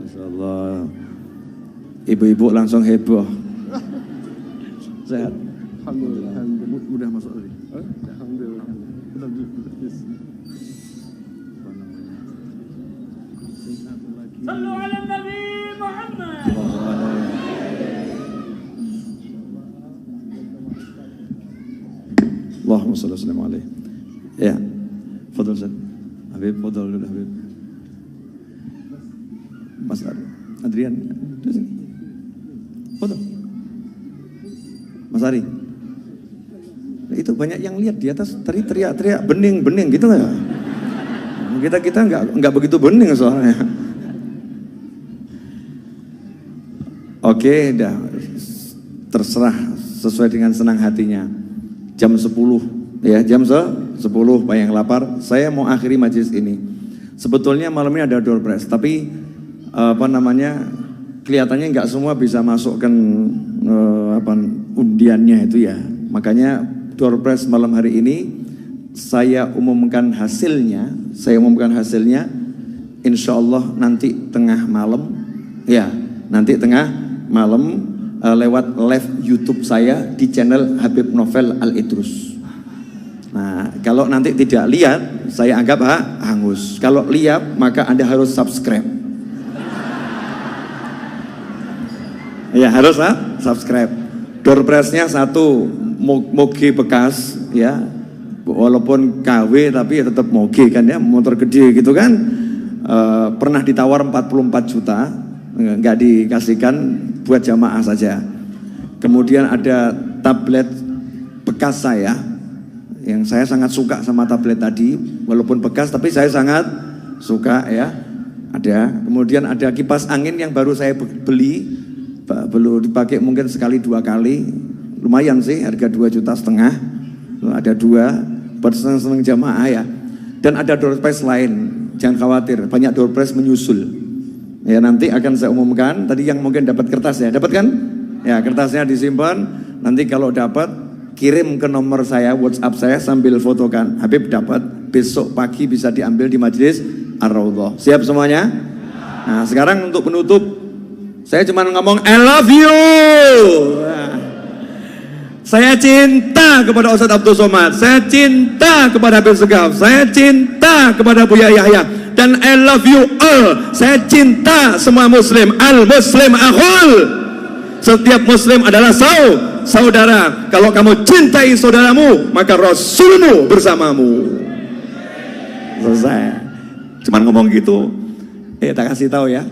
Masya Allah. Ibu-ibu langsung heboh. Sehat. Alhamdulillah. Mudah masuk tadi. Alhamdulillah. Sallu ala Nabi Muhammad. Allahumma salli wa sallim alaihi. Ya. Fadhil Ustaz. Habib, fadhil dulu Habib. Mas Adrian, di sini. Fadhil. Mas Ari. Itu banyak yang lihat di atas teriak-teriak bening gitu ya. Kita enggak begitu bening soalnya. Oke, dah terserah sesuai dengan senang hatinya. Jam 10 ya, jam 10 Pak yang lapar. Saya mau akhiri majelis ini. Sebetulnya malam ini ada door prize, tapi kelihatannya nggak semua bisa masukkan undiannya itu ya. Makanya door prize malam hari ini saya umumkan hasilnya. Insya Allah nanti tengah malam ya, lewat live YouTube saya di channel Habib Novel Al-Idrus. Nah, kalau nanti tidak lihat, saya anggap hangus. Kalau lihat, maka Anda harus subscribe. Ya, harus subscribe. Door prize-nya 1 moge bekas ya. Walaupun KW tapi ya tetap moge kan ya, motor gede gitu kan. Pernah ditawar 44 juta, nggak dikasihkan, buat jamaah saja. Kemudian ada tablet bekas saya, yang saya sangat suka sama tablet tadi, walaupun bekas tapi saya sangat suka ya. Ada. Kemudian ada kipas angin yang baru saya beli, belum dipakai mungkin sekali 2 kali, lumayan sih, harga 2,5 juta. Ada 2 buat seneng jamaah ya. Dan ada door prize lain, jangan khawatir, banyak door prize menyusul. Ya, nanti akan saya umumkan. Tadi yang mungkin dapat kertas ya, dapat kan? Ya, kertasnya disimpan. Nanti kalau dapat, kirim ke nomor saya, WhatsApp saya sambil fotokan. Habib dapat, besok pagi bisa diambil di majelis Ar-Raudhah. Siap semuanya? Nah, sekarang untuk penutup, saya cuma ngomong I love you. Nah, saya cinta kepada Ustaz Abdul Somad, saya cinta kepada Habib Segaf, saya cinta kepada Buya Yahya. Dan I love you all. Saya cinta semua muslim. Al-muslim akhul. Setiap muslim adalah saudara. Kalau kamu cintai saudaramu, maka Rasulmu bersamamu. Selesai. Cuman ngomong gitu, tak kasih tahu ya.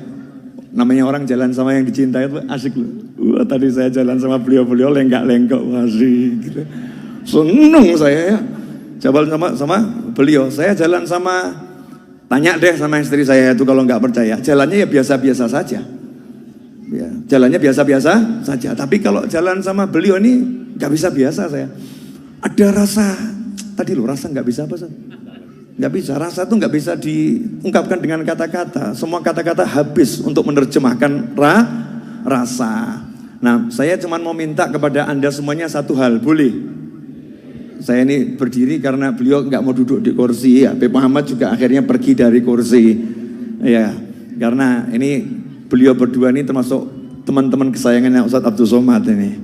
Namanya orang jalan sama yang dicintai itu asik loh. Wah, tadi saya jalan sama beliau-beliau lenggak-lenggok asik gitu. Seneng saya ya. Jalan sama beliau. Saya jalan sama, tanya deh sama istri saya itu kalau nggak percaya. Jalannya ya biasa-biasa saja. Ya, jalannya biasa-biasa saja. Tapi kalau jalan sama beliau ini nggak bisa biasa saya. Ada rasa, tadi loh rasa nggak bisa apa sih? Nggak bisa, rasa itu nggak bisa diungkapkan dengan kata-kata. Semua kata-kata habis untuk menerjemahkan rasa. Nah, saya cuma mau minta kepada Anda semuanya satu hal, boleh? Saya ini berdiri karena beliau nggak mau duduk di kursi. Ya, Habib Muhammad juga akhirnya pergi dari kursi. Ya, karena ini beliau berdua ini termasuk teman-teman kesayangannya Ustadz Abdul Somad ini,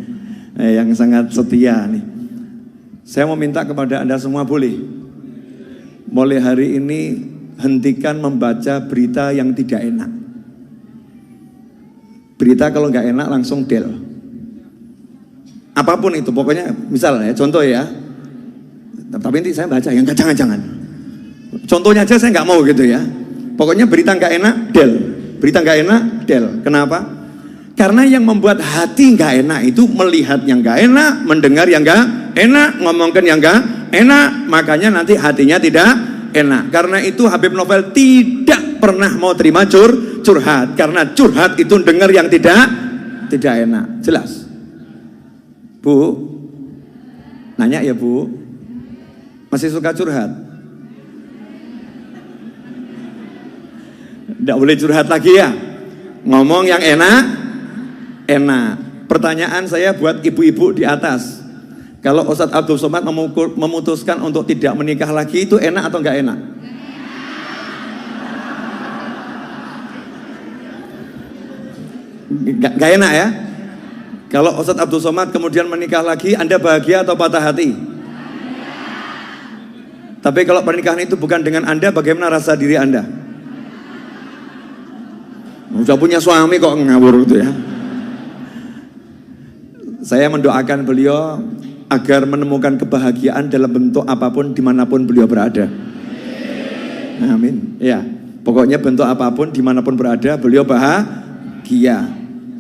yang sangat setia nih. Saya mau minta kepada Anda semua, boleh? Mulai hari ini hentikan membaca berita yang tidak enak. Berita kalau nggak enak langsung del. Apapun itu, pokoknya misalnya contoh ya. Tapi nanti saya baca yang jangan-jangan. Contohnya aja saya nggak mau gitu ya. Pokoknya berita nggak enak del. Berita nggak enak del. Kenapa? Karena yang membuat hati nggak enak itu melihat yang nggak enak, mendengar yang nggak enak, ngomongkan yang nggak enak, makanya nanti hatinya tidak enak. Karena itu Habib Novel tidak pernah mau terima curhat, karena curhat itu dengar yang tidak enak. Jelas? Bu, nanya ya Bu, masih suka curhat? Tidak boleh curhat lagi ya. Ngomong yang enak. Pertanyaan saya buat ibu-ibu di atas. Kalau Ustadz Abdul Somad memutuskan untuk tidak menikah lagi, itu enak atau enggak enak? Enggak enak ya? Kalau Ustadz Abdul Somad kemudian menikah lagi, Anda bahagia atau patah hati? Tapi kalau pernikahan itu bukan dengan Anda, bagaimana rasa diri Anda? Sudah punya suami kok ngawur gitu ya. Saya mendoakan beliau agar menemukan kebahagiaan dalam bentuk apapun dimanapun beliau berada. Amin. Ya, pokoknya bentuk apapun dimanapun berada beliau bahagia.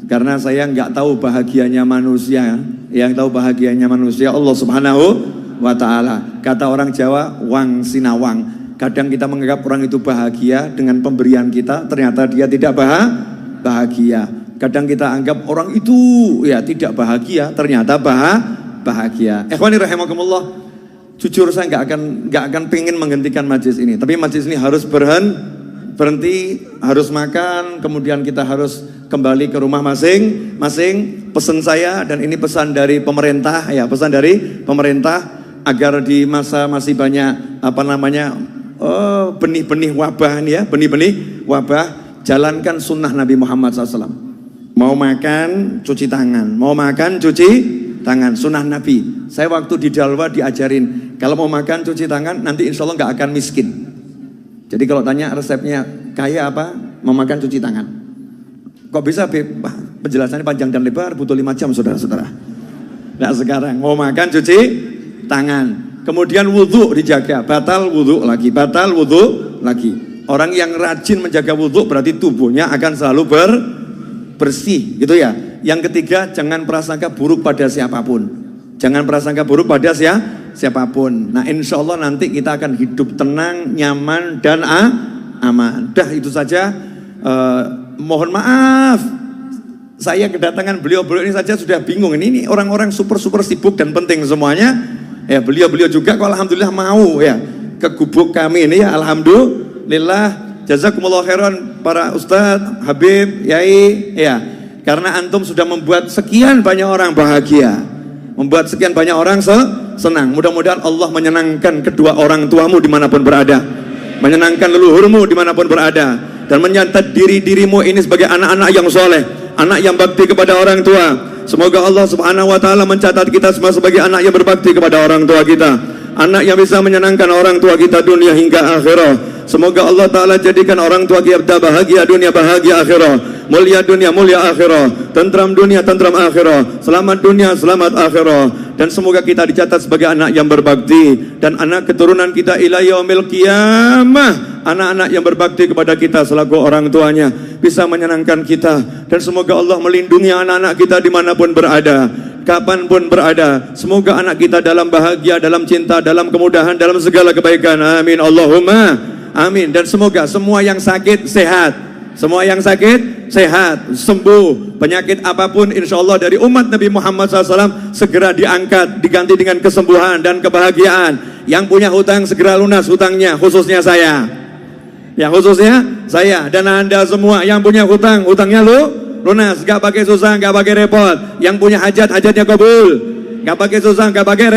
Karena saya nggak tahu bahagianya manusia. Yang tahu bahagianya manusia Allah Subhanahu wa Ta'ala. Kata orang Jawa, wang sinawang. Kadang kita menganggap orang itu bahagia dengan pemberian kita, ternyata dia tidak bahagia. Kadang kita anggap orang itu ya tidak bahagia, ternyata bahagia. Ikhwani rahimakumullah. Jujur saya nggak akan pengen menghentikan majlis ini, tapi majlis ini harus berhenti, harus makan, kemudian kita harus kembali ke rumah masing-masing. Pesan saya, dan ini pesan dari pemerintah ya, pesan dari pemerintah agar di masa masih banyak benih-benih wabah ini ya, benih-benih wabah, jalankan sunnah Nabi Muhammad SAW. Mau makan, cuci tangan. Mau makan, cuci tangan. Sunnah Nabi. Saya waktu di Dalwa diajarin, kalau mau makan, cuci tangan, nanti insya Allah nggak akan miskin. Jadi kalau tanya resepnya, kaya apa? Mau makan, cuci tangan. Kok bisa, Beb? Penjelasannya panjang dan lebar, butuh 5 jam, saudara-saudara. Nah sekarang, mau makan, cuci tangan. Kemudian wudhu dijaga. Batal wudhu lagi. Orang yang rajin menjaga wudhu berarti tubuhnya akan selalu bersih gitu ya. Yang ketiga, jangan prasangka buruk pada siapapun. Jangan prasangka buruk pada siapapun. Nah insya Allah nanti kita akan hidup tenang, nyaman, dan aman. Dah itu saja. Mohon maaf, saya kedatangan beliau-beliau ini saja sudah bingung. Ini orang-orang super sibuk dan penting semuanya. Ya beliau-beliau juga kok alhamdulillah mau ya ke gubuk kami ini ya, alhamdulillah. Jazakumullah khairan para ustadz, Habib, Yai ya. Karena antum sudah membuat sekian banyak orang bahagia, membuat sekian banyak orang senang. Mudah-mudahan Allah menyenangkan kedua orang tuamu dimanapun berada, menyenangkan leluhurmu dimanapun berada, dan mencatat dirimu ini sebagai anak-anak yang soleh, anak yang bakti kepada orang tua. Semoga Allah Subhanahu wa Ta'ala mencatat kita semua sebagai anak yang berbakti kepada orang tua kita, anak yang bisa menyenangkan orang tua kita dunia hingga akhirat. Semoga Allah Ta'ala jadikan orang tua kita bahagia dunia, bahagia akhirah, mulia dunia, mulia akhirah, tentram dunia, tentram akhirah, selamat dunia, selamat akhirah. Dan semoga kita dicatat sebagai anak yang berbakti, dan anak keturunan kita ila yaumil qiyamah, anak-anak yang berbakti kepada kita selaku orang tuanya, bisa menyenangkan kita. Dan semoga Allah melindungi anak-anak kita dimanapun berada, kapanpun berada. Semoga anak kita dalam bahagia, dalam cinta, dalam kemudahan, dalam segala kebaikan. Amin Allahumma amin. Dan semoga semua yang sakit sehat, semua yang sakit sehat, sembuh. Penyakit apapun insya Allah dari umat Nabi Muhammad SAW segera diangkat, diganti dengan kesembuhan dan kebahagiaan. Yang punya hutang segera lunas hutangnya, khususnya saya. Ya, khususnya saya dan Anda semua yang punya hutang, hutangnya lunas, gak pakai susah, gak pakai repot. Yang punya hajat, hajatnya kabul, gak pakai susah, gak pakai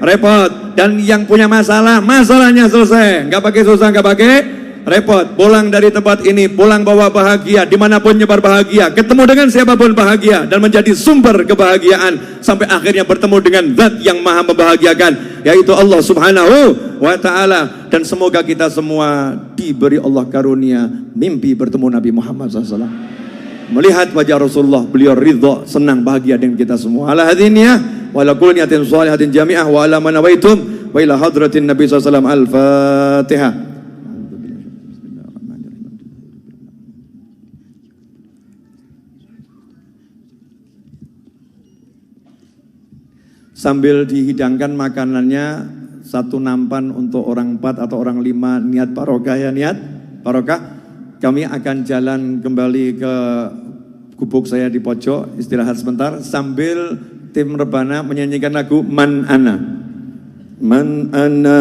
repot. Dan yang punya masalah, masalahnya selesai, gak pakai susah, gak pakai repot. Pulang dari tempat ini, pulang bawa bahagia, dimanapun nyebar bahagia, ketemu dengan siapapun bahagia, dan menjadi sumber kebahagiaan sampai akhirnya bertemu dengan Zat yang maha membahagiakan, yaitu Allah Subhanahu wa Ta'ala. Dan semoga kita semua diberi Allah karunia mimpi bertemu Nabi Muhammad SAW, melihat wajah Rasulullah, beliau ridha, senang, bahagia dengan kita semua. Ala hadiniyah wa ala kulli niyatin shalihatin jami'ah wa ala man nawaitum wa ila hadratin Nabi SAW. Al-Fatihah. Sambil dihidangkan makanannya, satu nampan untuk orang 4 atau orang 5, niat barokah ya, niat barokah. Kami akan jalan kembali ke gubuk saya di pojok, istirahat sebentar sambil tim Rebana menyanyikan lagu Man Ana. Man Ana